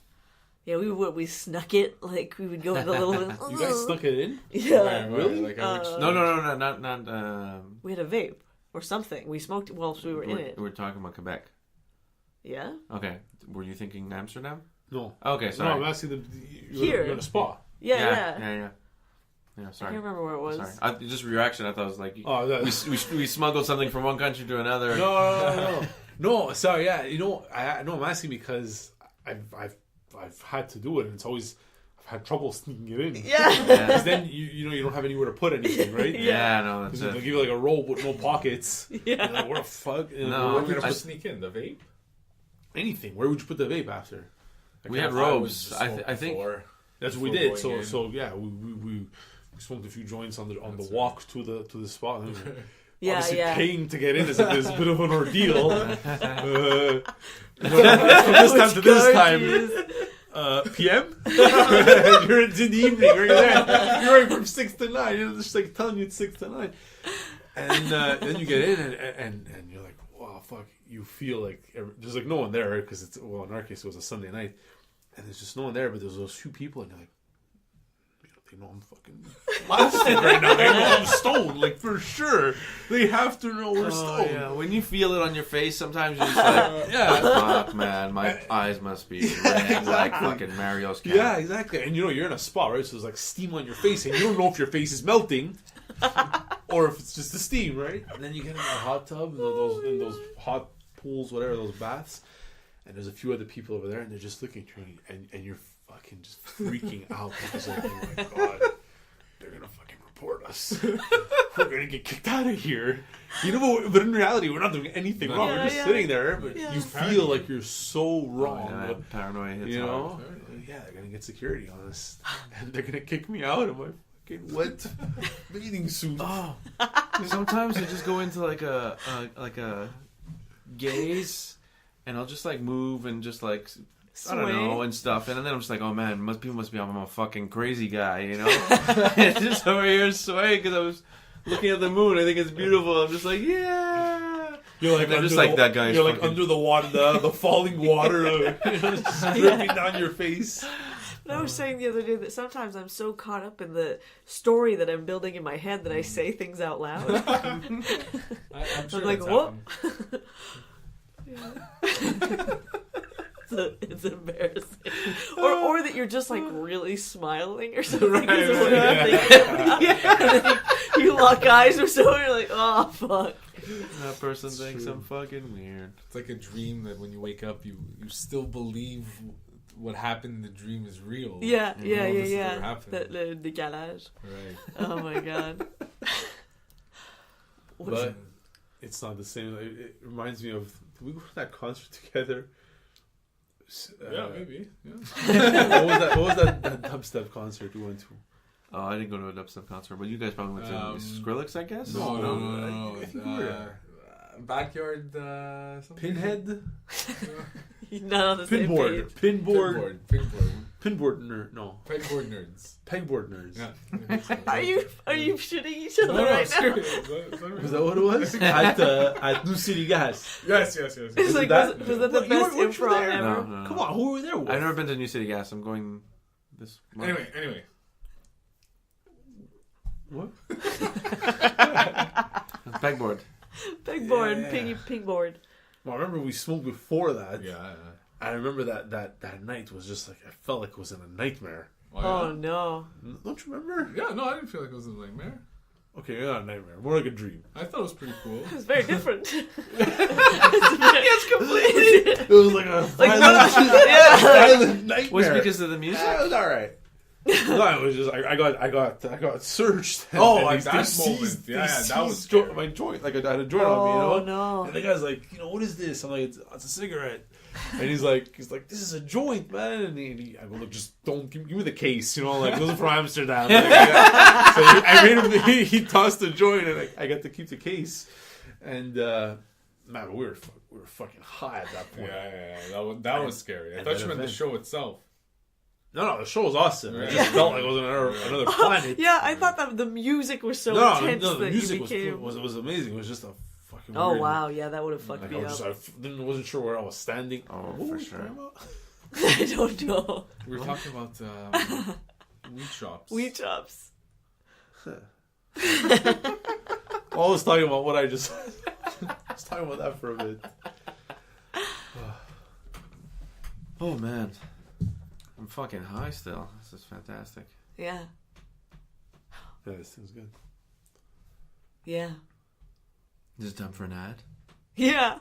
Yeah, we snuck it, like we would go in the little. You guys snuck it in? Yeah, Right, Really? Like how much? No, not. we had a vape or something. We smoked whilst we were in it. We're talking about Quebec. Yeah. Okay. Were you thinking Amsterdam? No. Okay, No, sorry. I'm asking Here. you're in a spa. Yeah, yeah. Yeah, I sorry. can't remember where it was. Sorry. Just reaction. I thought it was like Oh, that, we smuggled something from one country to another. No, sorry, yeah. You know, I'm asking because I've had to do it, and it's always I've had trouble sneaking it in. Yeah. Because then you don't have anywhere to put anything, right? Yeah, no, that's They'll it. give you like a roll with no pockets. Yeah. You're like, where the fuck? And No, where What would did you you put sneak in? The vape? anything? Where would you put the vape after? We had I robes. was just I smoking think. before. That's what we Before did. So going in. so yeah, we smoked a few joints on the That's right. walk to the spot. Yeah, Obviously, yeah. paying to get in is a bit of an ordeal. From this time to this time, PM. You're in the evening. You're there. You're right from 6 to 9. It's just like telling you it's 6 to 9, and then you get in and you're like, wow, fuck, you feel like there's like no one there because it's, well, in our case it was a Sunday night, and there's just no one there, but there's those few people, and you're like, they know I'm fucking blasted right now. They know I'm stoned, like for sure. They have to know we're stoned. Yeah. When you feel it on your face, sometimes you're just like, fuck, man, my eyes must be red like fucking Mario's cat. Yeah, exactly. And you're in a spa, right? So there's like steam on your face, and you don't know if your face is melting or if it's just the steam, right? And then you get in a hot tub, and those hot pools, whatever, those baths, and there's a few other people over there, and they're just looking at you, and you're fucking just freaking out because like, oh my god, they're gonna fucking report us. We're gonna get kicked out of here. You know, but in reality, we're not doing anything wrong. We're just sitting there, but you feel like you're so wrong. Paranoia hits you know? hard. Yeah, they're gonna get security on us, and they're gonna kick me out of my fucking wet bathing suit. Oh, sometimes I just go into like a gaze, and I'll just like move and just like. I don't know, and stuff, and then I'm just like, oh man, people must be I'm a fucking crazy guy, you know? And just over here swaying because I was looking at the moon. I think it's beautiful. I'm just like, yeah. You're like just like that guy. You're like under the water, the falling water, just dripping down your face. But I was saying the other day that sometimes I'm so caught up in the story that I'm building in my head that I say things out loud. I'm sure I'm like, it's what? happened. It's embarrassing, or that you're just like really smiling or something. Right, You lock eyes or so, and you're like, oh fuck. That person thinks I'm fucking weird. It's like a dream that when you wake up, you still believe what happened in the dream is real. Yeah. The The décalage. Right. Oh my god. But it's not the same. It reminds me of. Did we go to that concert together? Yeah, maybe. Yeah. What was that dubstep concert we went to? Oh, I didn't go to a dubstep concert, but you guys probably went to Skrillex, I guess? No. I think we were Backyard something? Pinhead? Not on the same page. Pinboard nerds. Pegboard nerds. Yeah. Are you shitting each other right now? Was that what it was? At New City Gas. Yes. It's like, was that the best improv ever? No. Come on, who were there with? I've never been to New City Gas. I'm going this month. Anyway. What? Pegboard. Pigboard. Well, I remember we smoked before that. Yeah. I remember that night was just like, I felt like it was in a nightmare. Oh no. Don't you remember? Yeah, no, I didn't feel like it was a nightmare. Okay, not a nightmare. More like a dream. I thought it was pretty cool. It's very different. It's completely. It was like a violent nightmare. Was it because of the music? Yeah, it was alright. No, it was just I got searched. Oh, and like they that seized- moment. they Yeah, that was seized my joint. Like I had a joint on me, you know. Oh no. And the guy's like, what is this? I'm like, it's a cigarette. And he's like, this is a joint, man. And I go, look, just don't give me the case, you know. Like, those are from Amsterdam. Like, so I made him. He tossed the joint, and I got to keep the case. And man, we were fucking high at that point. Yeah. That was scary. I thought you meant the show itself. No, the show was awesome. It just felt like it was another planet. Yeah, I thought that the music was so intense the that music you became. was amazing. It was just a fucking. Oh weird, wow, yeah, that would have fucked me up. I wasn't sure where I was standing. Oh, What for were we sure. talking about? I don't know. We were talking about weed shops. Weed chops. I was talking about what I just. I was talking about that for a bit. Oh man, I'm fucking high still. This is fantastic. Yeah. Yeah, this thing's good. Yeah. Is it time for an ad? Yeah.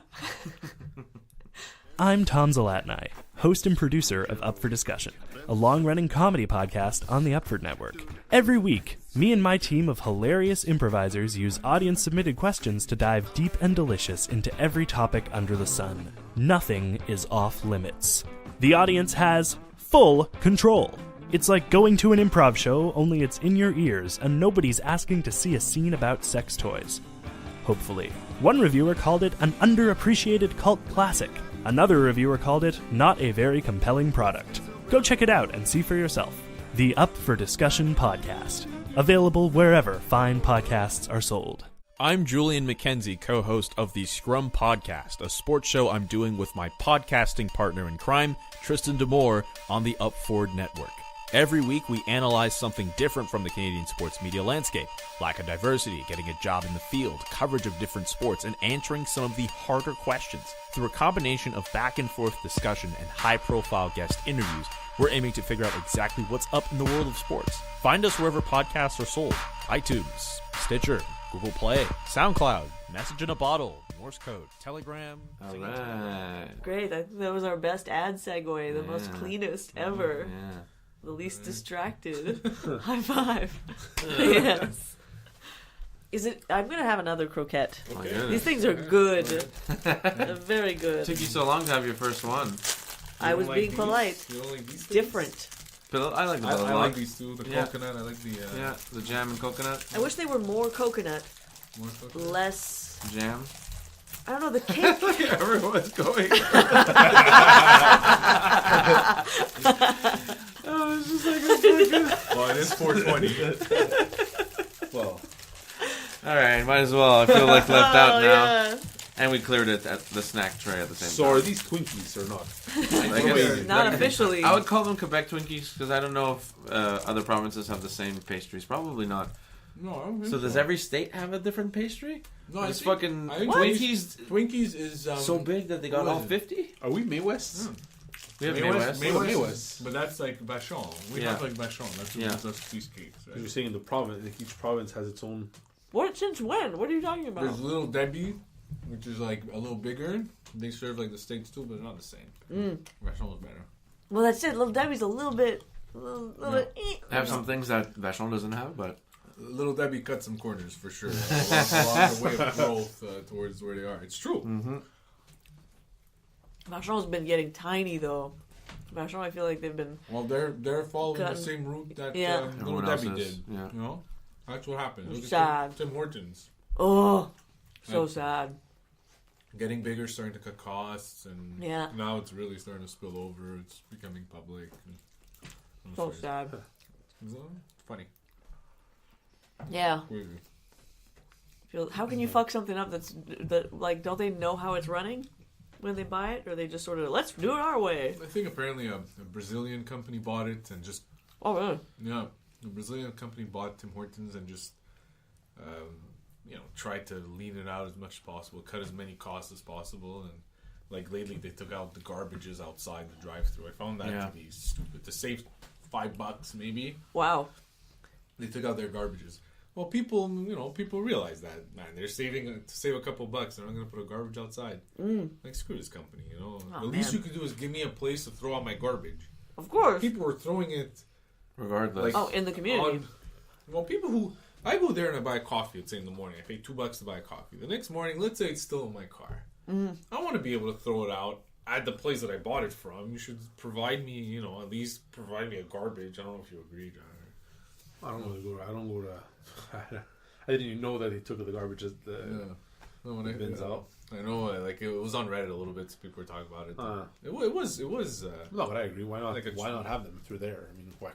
I'm Tom Zalatni, host and producer of Up for Discussion, a long-running comedy podcast on the Upford Network. Every week, me and my team of hilarious improvisers use audience-submitted questions to dive deep and delicious into every topic under the sun. Nothing is off limits. The audience has full control. It's like going to an improv show, only it's in your ears, and nobody's asking to see a scene about sex toys. Hopefully. One reviewer called it an underappreciated cult classic. Another reviewer called it not a very compelling product. Go check it out and see for yourself. The Up for Discussion podcast. Available wherever fine podcasts are sold. I'm Julian McKenzie, co-host of the Scrum Podcast, a sports show I'm doing with my podcasting partner in crime, Tristan D'Amour, on the Upford Network. Every week, we analyze something different from the Canadian sports media landscape. Lack of diversity, getting a job in the field, coverage of different sports, and answering some of the harder questions. Through a combination of back-and-forth discussion and high-profile guest interviews, we're aiming to figure out exactly what's up in the world of sports. Find us wherever podcasts are sold. iTunes, Stitcher, Google Play, SoundCloud, Message in a Bottle, Morse Code, Telegram. All right. Great. I think that was our best ad segue, the most Yeah. cleanest ever. Yeah. The least distracted. High five. Yes. Is it? I'm gonna have another croquette. Oh my goodness. These things are good. They're very good. Took you so long to have your first one. I was being polite. You don't like these things? Different. But I like the I Bella like Block. these two. The Yeah. coconut. I like the Yeah, the jam and coconut I wish they were more coconut, more coconut. less. jam. I don't know the cake. Everyone's going. Oh, it's just like a fucking... Well, it is 420. Well, All right, might as well. I feel like left out Oh, now. yeah. And we cleared it at the snack tray at the same so time. are these Twinkies or not? I guess- Not officially. I would call them Quebec Twinkies because I don't know if other provinces have the same pastries. Probably not. No, I don't think So does every state have a different pastry? No, It's fucking I think Twinkies Twinkies is so big that they got what all is it? 50? Are we Maywest? We have Maywest, Maywest. Maywest. but that's like Vachon. We Yeah. have like Vachon. That's Yeah. that's cheesecakes. You're Right? saying in the province, like each province has its own. What? Since when? What are you talking about? There's Little Debbie, which is like a little bigger. They serve like the States too, but they're not the same. Vachon is better. Well, that's it. Little Debbie's a little bit. Little bit. I have some things that Vachon doesn't have, but Little Debbie cut some corners for sure along the way of growth towards where they are. It's true. Vachon's been getting tiny though. Vachon, I feel like they've been. Well, they're following Cutting. the same route that Yeah. Little Everyone Debbie else is, did. yeah. You know, that's what happened. Look at Sad. Tim Hortons Oh, so Like- sad. getting bigger, starting to cut costs, and Yeah. now it's really starting to spill over. It's becoming public. And, So sad. It's funny. Yeah. Crazy. How can you fuck something up that like? Don't they know how it's running when they buy it, or they just sort of let's do it our way? I think apparently a Brazilian company bought it and just Oh, really? yeah, a Brazilian company bought Tim Hortons and just tried to lean it out as much as possible, cut as many costs as possible, and like lately they took out the garbages outside the drive-thru. I found that Yeah. to be stupid. To save $5 maybe, Wow. they took out their garbages. Well, people realize that, man. They're saving to save a couple bucks. They're not going to put a garbage outside. Like, screw this company, you know. Oh, the least man. you could do is give me a place to throw out my garbage. Of course. People were throwing it regardless. Oh, in the community. people who I go there and I buy coffee. Let's say in the morning, I pay $2 to buy a coffee. The next morning, let's say it's still in my car. I want to be able to throw it out at the place that I bought it from. You should provide me, at least provide me a garbage. I don't know if you agree, John. I don't go to. I didn't even know that they took the garbage at the No, when bins out. I know, like it was on Reddit a little bit. So people were talking about it. It was. No, but I agree. Why not? Like a- Why not have them through there? I mean, why?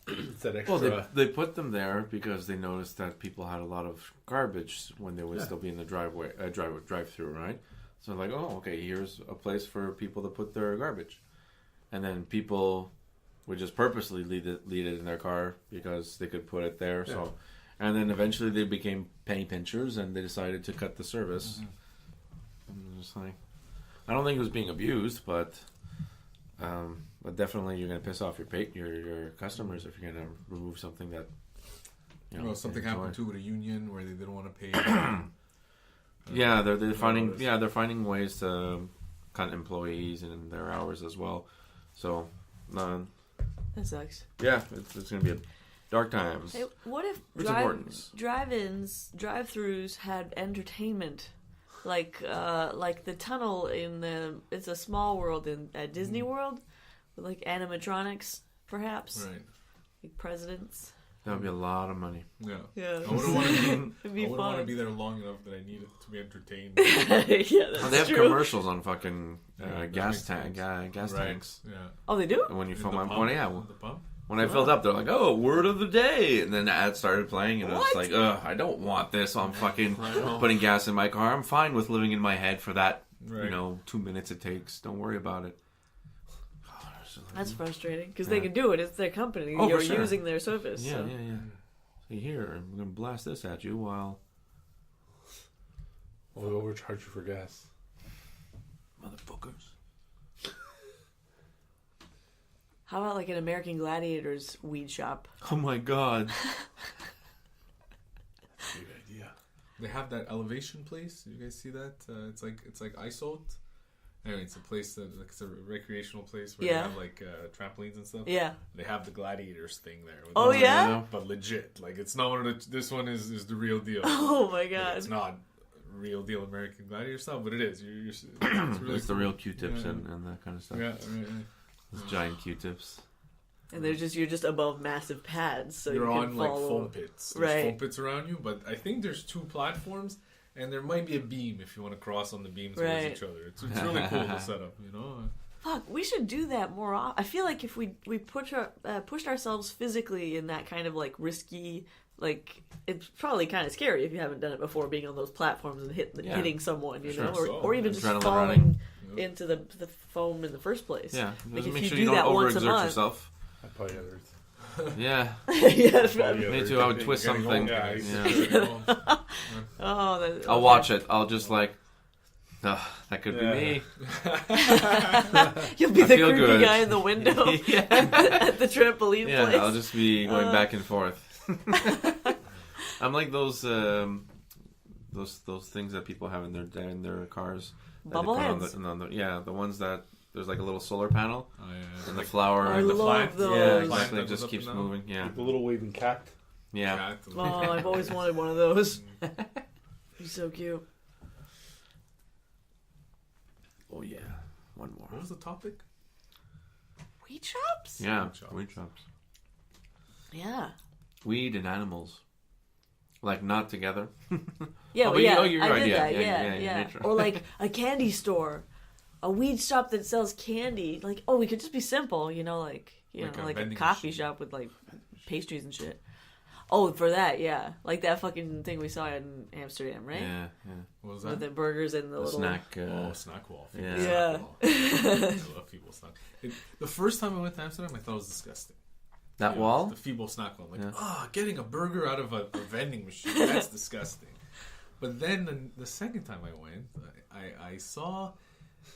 Because it's that extra. Well, they put them there because they noticed that people had a lot of garbage when they would still be in the drive-through, right? So like, oh, okay, here's a place for people to put their garbage, and then people would just purposely leave it in their car because they could put it there. Yeah. So, and then eventually they became penny pinchers, and they decided to cut the service. I'm just like, I don't think it was being abused, but definitely you're gonna piss off your customers if you're gonna remove something that something they happened enjoy. too with a union where they didn't want to pay. Yeah, they're finding ways to cut employees and their hours as well. So, That sucks. yeah, it's gonna be a dark times. Hey, what if It's important. drive-throughs had entertainment, like the tunnel in It's a Small World at Disney World, with like animatronics, perhaps, Right. like presidents. That would be a lot of money. Yeah. Yeah, I wouldn't want to be. it'd be I wouldn't want to fun. be there long enough that I needed to be entertained. Yeah, that's Oh, they have true. commercials on fucking Yeah, that gas makes sense. gas Right. tanks. Yeah. Oh, they do? And when you In fill the my pump? money, The pump? when I filled up, they're like, "Oh, word of the day," and then the ad started playing, and I was like, "Ugh, I don't want this. I'm fucking putting gas in my car. I'm fine with living in my head for that, 2 minutes it takes. Don't worry about it." That's frustrating because they can do it. It's their company. Oh, You're for sure. using their service. Yeah, so. yeah. So here, I'm gonna blast this at you while We'll overcharge you for gas. motherfuckers. How about like an American Gladiators weed shop? Oh my god. Good idea. They have that elevation place. You guys see that? It's like ISOT. Anyway, it's a place it's a recreational place where they have like trampolines and stuff. Yeah. They have the gladiators thing there. Oh yeah. But legit, like it's not one of the. This one is the real deal. Oh my god. It's not real deal American Gladiator stuff, but it is. It's really It's the real Q-tips and that kind of stuff. Yeah, right. Those giant Q-tips. And you're just above massive pads, so you're you can on like follow. foam pits. There's foam pits around you, but I think there's 2 platforms, and there might be a beam if you want to cross on the beams towards each other. It's really cool to set up, Fuck, we should do that more often. I feel like if we pushed ourselves physically in that kind of like risky, like it's probably kind of scary if you haven't done it before, being on those platforms and hitting someone, or even just Adrenaline falling running. into the foam in the first place. Yeah, like just if make you sure do you don't that once a overexert month. yourself. I probably had Yeah, Yeah, me too. I would twist something. Yeah. Oh, I'll watch it. I'll just like, that could be me. You'll be I the feel creepy good. guy in the window Yeah. at the trampoline Yeah, place. I'll just be going back and forth. I'm like those things that people have in their cars. that Bubble they put heads. The ones that there's like a little solar panel and the flower. I and the love those. Yeah, Plant exactly. that It just goes up keeps and down. moving. Yeah, The little waving cat. yeah. Oh, I've always wanted one of those. He's so cute. Oh yeah. One more. What was the topic? Weed shops? Yeah, Weed shops. weed shops. Yeah. Weed and animals, like not together. Yeah, Oh, well, but yeah, you're I right, did yeah, that. yeah, Yeah. nature. Or like a candy store, a weed shop that sells candy. Like, we could just be simple, like Like a like a vending coffee machine. shop with like pastries and shit. Oh, for that, yeah, like that fucking thing we saw in Amsterdam, right? Yeah, yeah. What was With that? the burgers and the The little snack. Snack wall. Yeah. Yeah. I love Feeble Snack. The first time I went to Amsterdam, I thought it was disgusting. That wall. The Feeble Snack wall. Like, Yeah. getting a burger out of a vending machine. That's disgusting. But then the second time I went, I saw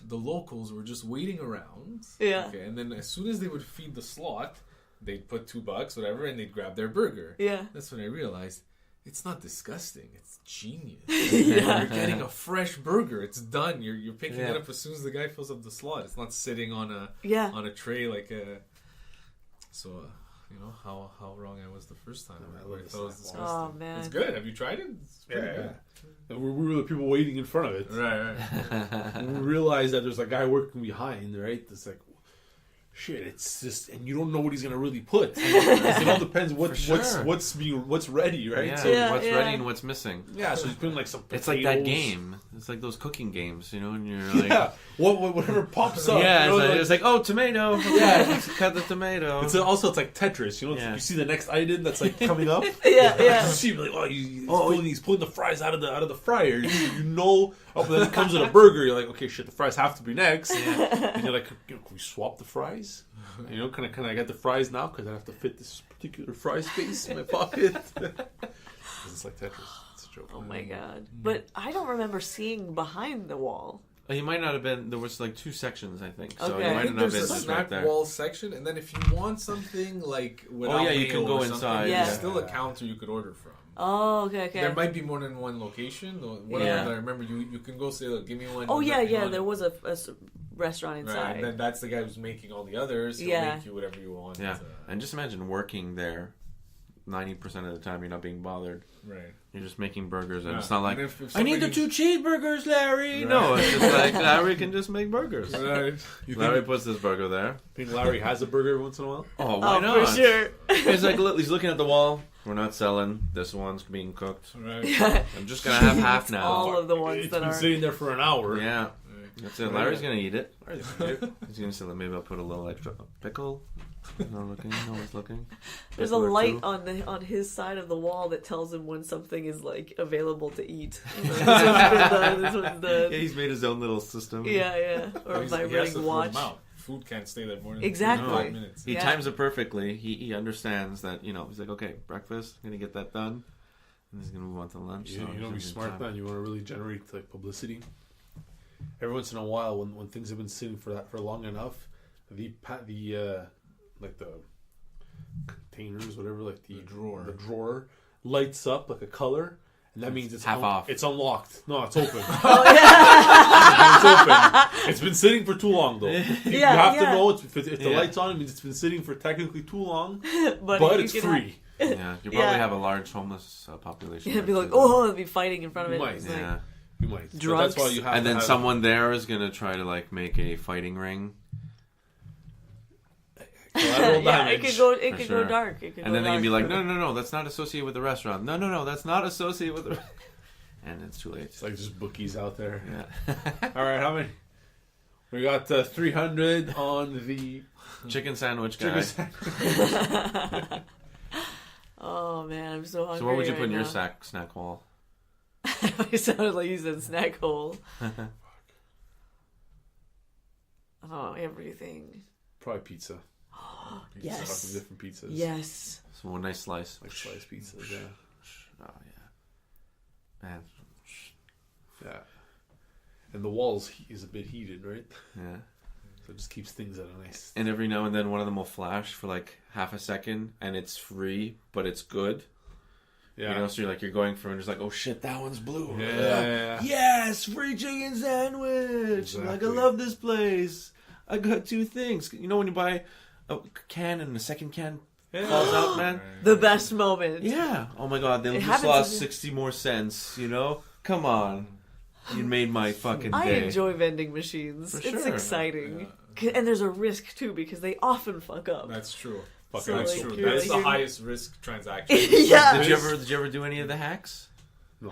the locals were just waiting around. Yeah. Okay, and then as soon as they would feed the slot, they'd put $2, whatever, and they'd grab their burger. Yeah. That's when I realized it's not disgusting. It's genius. You're getting a fresh burger. It's done. You're picking it up as soon as the guy fills up the slot. It's not sitting on a tray like a. So how wrong I was the first time. I thought it was disgusting. Oh man, It's good. Have you tried it? It's pretty good. And we were the people waiting in front of it. Right. And we realized that there's a guy working behind, right? It's like, shit, it's just, and you don't know what he's gonna really put. It all depends what's ready, right? Yeah, So, what's ready and what's missing. yeah, so he's putting like some potatoes. It's like that game. It's like those cooking games, and you're like, Yeah, whatever pops up. yeah, you know, it's like, oh, tomato. Yeah. Cut the tomato. It's also like Tetris, Yeah. You see the next item that's like coming up. yeah. You see, like, he's pulling the fries out of the fryer. But then it comes with a burger. You're like, okay, shit, the fries have to be next. And you're like, can we swap the fries? Can I get the fries now? Because I have to fit this particular fry space in my pocket. It's like Tetris. It's a joke. Oh my god! But I don't remember seeing behind the wall. He might not have been. There was like 2 sections, I think. So Okay. he I might think not have there's been a just right snack there. wall section, and then if you want something like without you can mayo go or something, inside, yeah. there's still a counter you could order from. Oh, okay. There might be more than one location. One of them, I remember you can go say, look, give me one. Oh yeah. one. There was a restaurant inside. Right, and then that's the guy who's making all the others. He'll make you whatever you want. Yeah, and just imagine working there. 90% of the time, you're not being bothered. Right. You're just making burgers, and Yeah. it's not like, And if I need the somebody- 2 cheeseburgers, Larry. Right. No, it's just like Larry can just make burgers. Right. Larry puts this burger there. Think Larry has a burger every once in a while? Oh, why Oh, not? for sure. He's like, he's looking at the wall. We're not selling. This one's being cooked. Right. I'm just gonna have half now. All of the ones It's that been are. sitting there for an hour. Yeah, that's it. Larry's gonna eat it. He's gonna say, maybe I'll put a little extra pickle. No looking. No one's looking. There's a light on his side of the wall that tells him when something is like available to eat. This one's done, this one's done. Yeah, he's made his own little system. Yeah. Or a He has to vibrating throw watch. them out. Food can't stay there more than Exactly. 5 minutes. He times it perfectly. He understands that, he's like, okay, breakfast, I'm gonna get that done, and he's gonna move on to lunch. You know, be smart, man. You want to really generate like publicity. Every once in a while, when things have been sitting for long enough, the containers, whatever, like the drawer lights up like a color, and that means it's half off. It's unlocked. No, it's open. Oh yeah. It's open. It's been sitting for too long, though. You have to know if the light's on, it means it's been sitting for technically too long, but it's free. Yeah, you probably have a large homeless population. Yeah, be like, oh, they'll be fighting in front of it. You might. It's Yeah. You might. Drunks. But that's why you have And to then have someone there is gonna try to like make a fighting ring. collateral yeah, damage. it could go dark. And then they can be like, no, that's not associated with the restaurant. No, that's not associated with the. And it's too late. It's like just bookies out there. Yeah. All right, how many? We got 300 on the Chicken sandwich guy. Oh man, I'm so hungry. So what would you right put in your now. snack hole? It sounded like you said snack hole. Oh, everything. Probably pizza. Yes. Lots of different pizzas. Yes. So one nice slice. Like sliced pizzas, yeah. Oh yeah. Man. Yeah. And the walls is a bit heated, right? Yeah. So it just keeps things at a nice... And every now and then one of them will flash for like half a second, and it's free, but it's good. Yeah. So you're going for it, and it's like, oh shit, that one's blue. Yeah. Yes, free chicken sandwich. Exactly. Like, I love this place. I got 2 things. You know when you buy a can and the second can falls out, man? The best moment. Yeah. Oh my god, they just happens lost to- 60 more cents, Come on. You made my fucking day. I enjoy vending machines. For It's sure. exciting. And there's a risk too because they often fuck up. That's true. So, That's like, true. you're- That's the you're- highest risk transaction. Yeah. Did you ever do any of the hacks?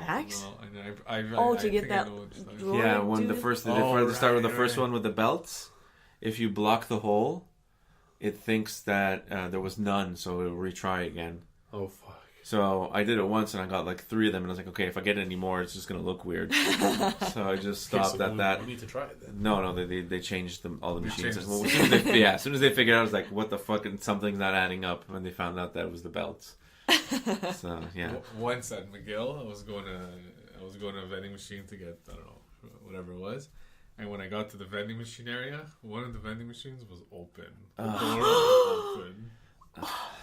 Hacks? No, and I To get think that I know what you're talking drawer Yeah, when into the first, they Oh, wanted to start with the right, first right. one with the belts. If you block the hole, it thinks that there was none, so it'll retry again. Oh, fuck. So I did it once, and I got like 3 of them, and I was like, okay, if I get any more, it's just gonna look weird. So I just stopped at that. We need to try it then. No, they changed all the They machines. changed As soon as they figured out, I was like, what the fuck, and something's not adding up, when they found out that it was the belts. So yeah. Once at McGill, I was going to a vending machine to get, I don't know, whatever it was. And when I got to the vending machine area, one of the vending machines was open. The door was open.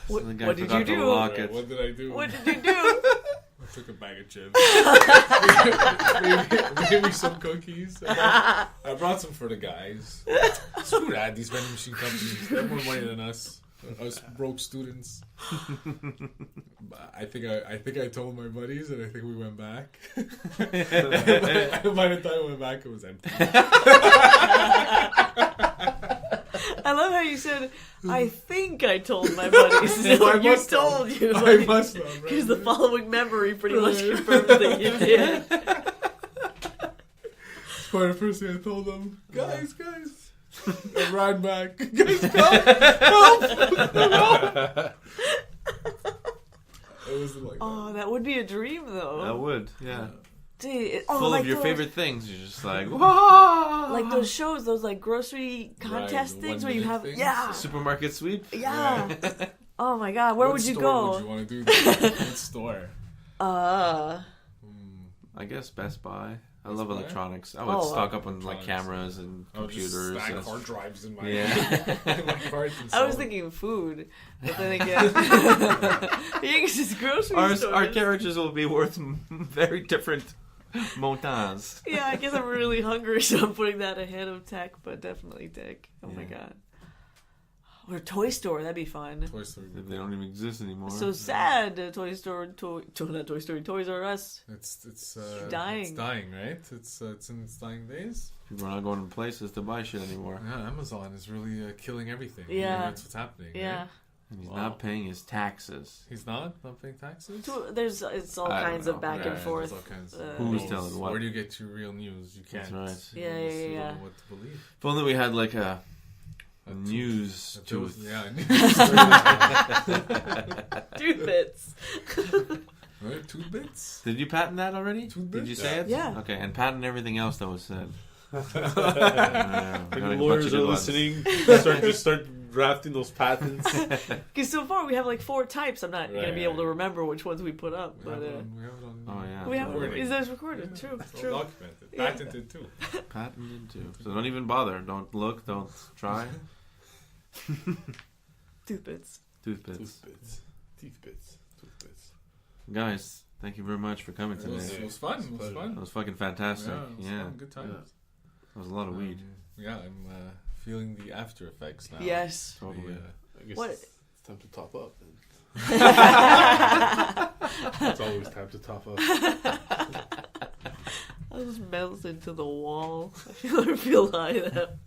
So the guy what did forgot you to do? lock Right, it. what did I do? What did you do? I took a bag of chips. Gave me some cookies. I brought some for the guys. Screw that, these vending machine companies. They have more money than us. Us broke students. I think I told my buddies, and I think we went back. By the time we went back, it was empty. I love how you said, I think I told my buddies. I No, you must have. told you. I must have, right? Because the following memory pretty much Right. confirms that you did. For the first thing I told them, guys. I ran back. Guys, help! It was like, Oh, that would be a dream, though. I would, yeah. Dude, Full like of your those, favorite things. You're just like, whoa! like those shows, those like grocery contest the things where you 1 have, minute things. yeah, Supermarket sweep. yeah. Oh my god, where what would you store go? Would you want to do that? What store? I guess Best Buy. I love Buy? electronics. I would Oh, stock up on like electronics. cameras and I would just computers. stack and- hard drives in my, Yeah. in my cart and I was sell it. thinking food, but then again, you guess it's grocery our stores. carriages will be worth very different montants. Yeah, I guess I'm really hungry, so I'm putting that ahead of tech, but definitely tech. Oh my god. Or a toy store, that'd be fun. Toy Story. They don't even exist anymore. So sad, Toys R Us. It's dying. It's dying, right? It's in its dying days. People are not going to places to buy shit anymore. Yeah, Amazon is really killing everything. Yeah. That's what's happening. Yeah. Right? And he's Wow. not paying his taxes. He's not paying taxes. It's all I don't kinds know. of back Yeah, and forth. there's all kinds of Who's news. telling what? Where do you get your real news? You can't. That's right. Yeah, You yeah. don't know what to believe. If only we had like News tooth. Yeah. Tooth bits. Right, tooth bits. Did you patent that already? Tooth Did you bits? say it? Yeah. Okay, and patent everything else that was said. Like the lawyers are listening. Start drafting those patents. Because so far we have like 4 types. I'm not going to be able to Right. remember which ones we put up. We But have it on Oh yeah. we have recording. is those recorded? Yeah, True. it's all True. documented. Yeah. Patented too. Patented too. So don't even bother. Don't look. Don't try. Tooth bits. Tooth bits. Tooth bits. Teeth bits. Tooth bits. Guys, thank you very much for coming It today. was fun. It was fun. That was fucking fantastic. Yeah, it was Yeah. fun. Good times. That was a lot of weed. Yeah, I'm feeling the after effects now. Yes. Totally. I guess What? it's time to top up then. It's always time to top up. I just melts into the wall. I feel high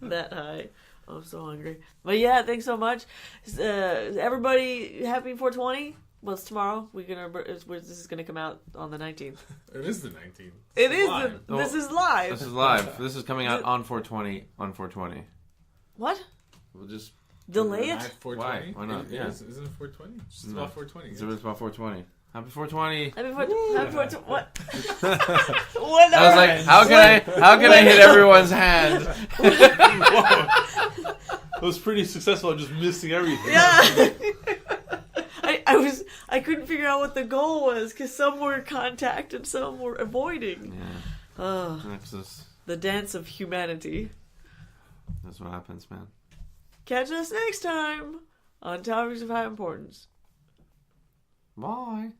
that high. I'm so hungry. But yeah, thanks so much. Everybody, happy 420. Well, it's tomorrow. This is gonna come out on the 19th. It is the 19th. It is. live. This is live. This is live. This is coming out on 420. On 420. What? We'll just. Delay it? At 420? Why? Why not? It Yeah. Isn't it 420? It's just No. about 420. It's about 420. Happy 420. Happy 420. What? I was like, how can I hit everyone's hand? It was pretty successful. I'm just missing everything. Yeah. I couldn't figure out what the goal was because some were contact and some were avoiding. Yeah. That's The dance of humanity. what happens, man. Catch us next time on Topics of High Importance. Bye.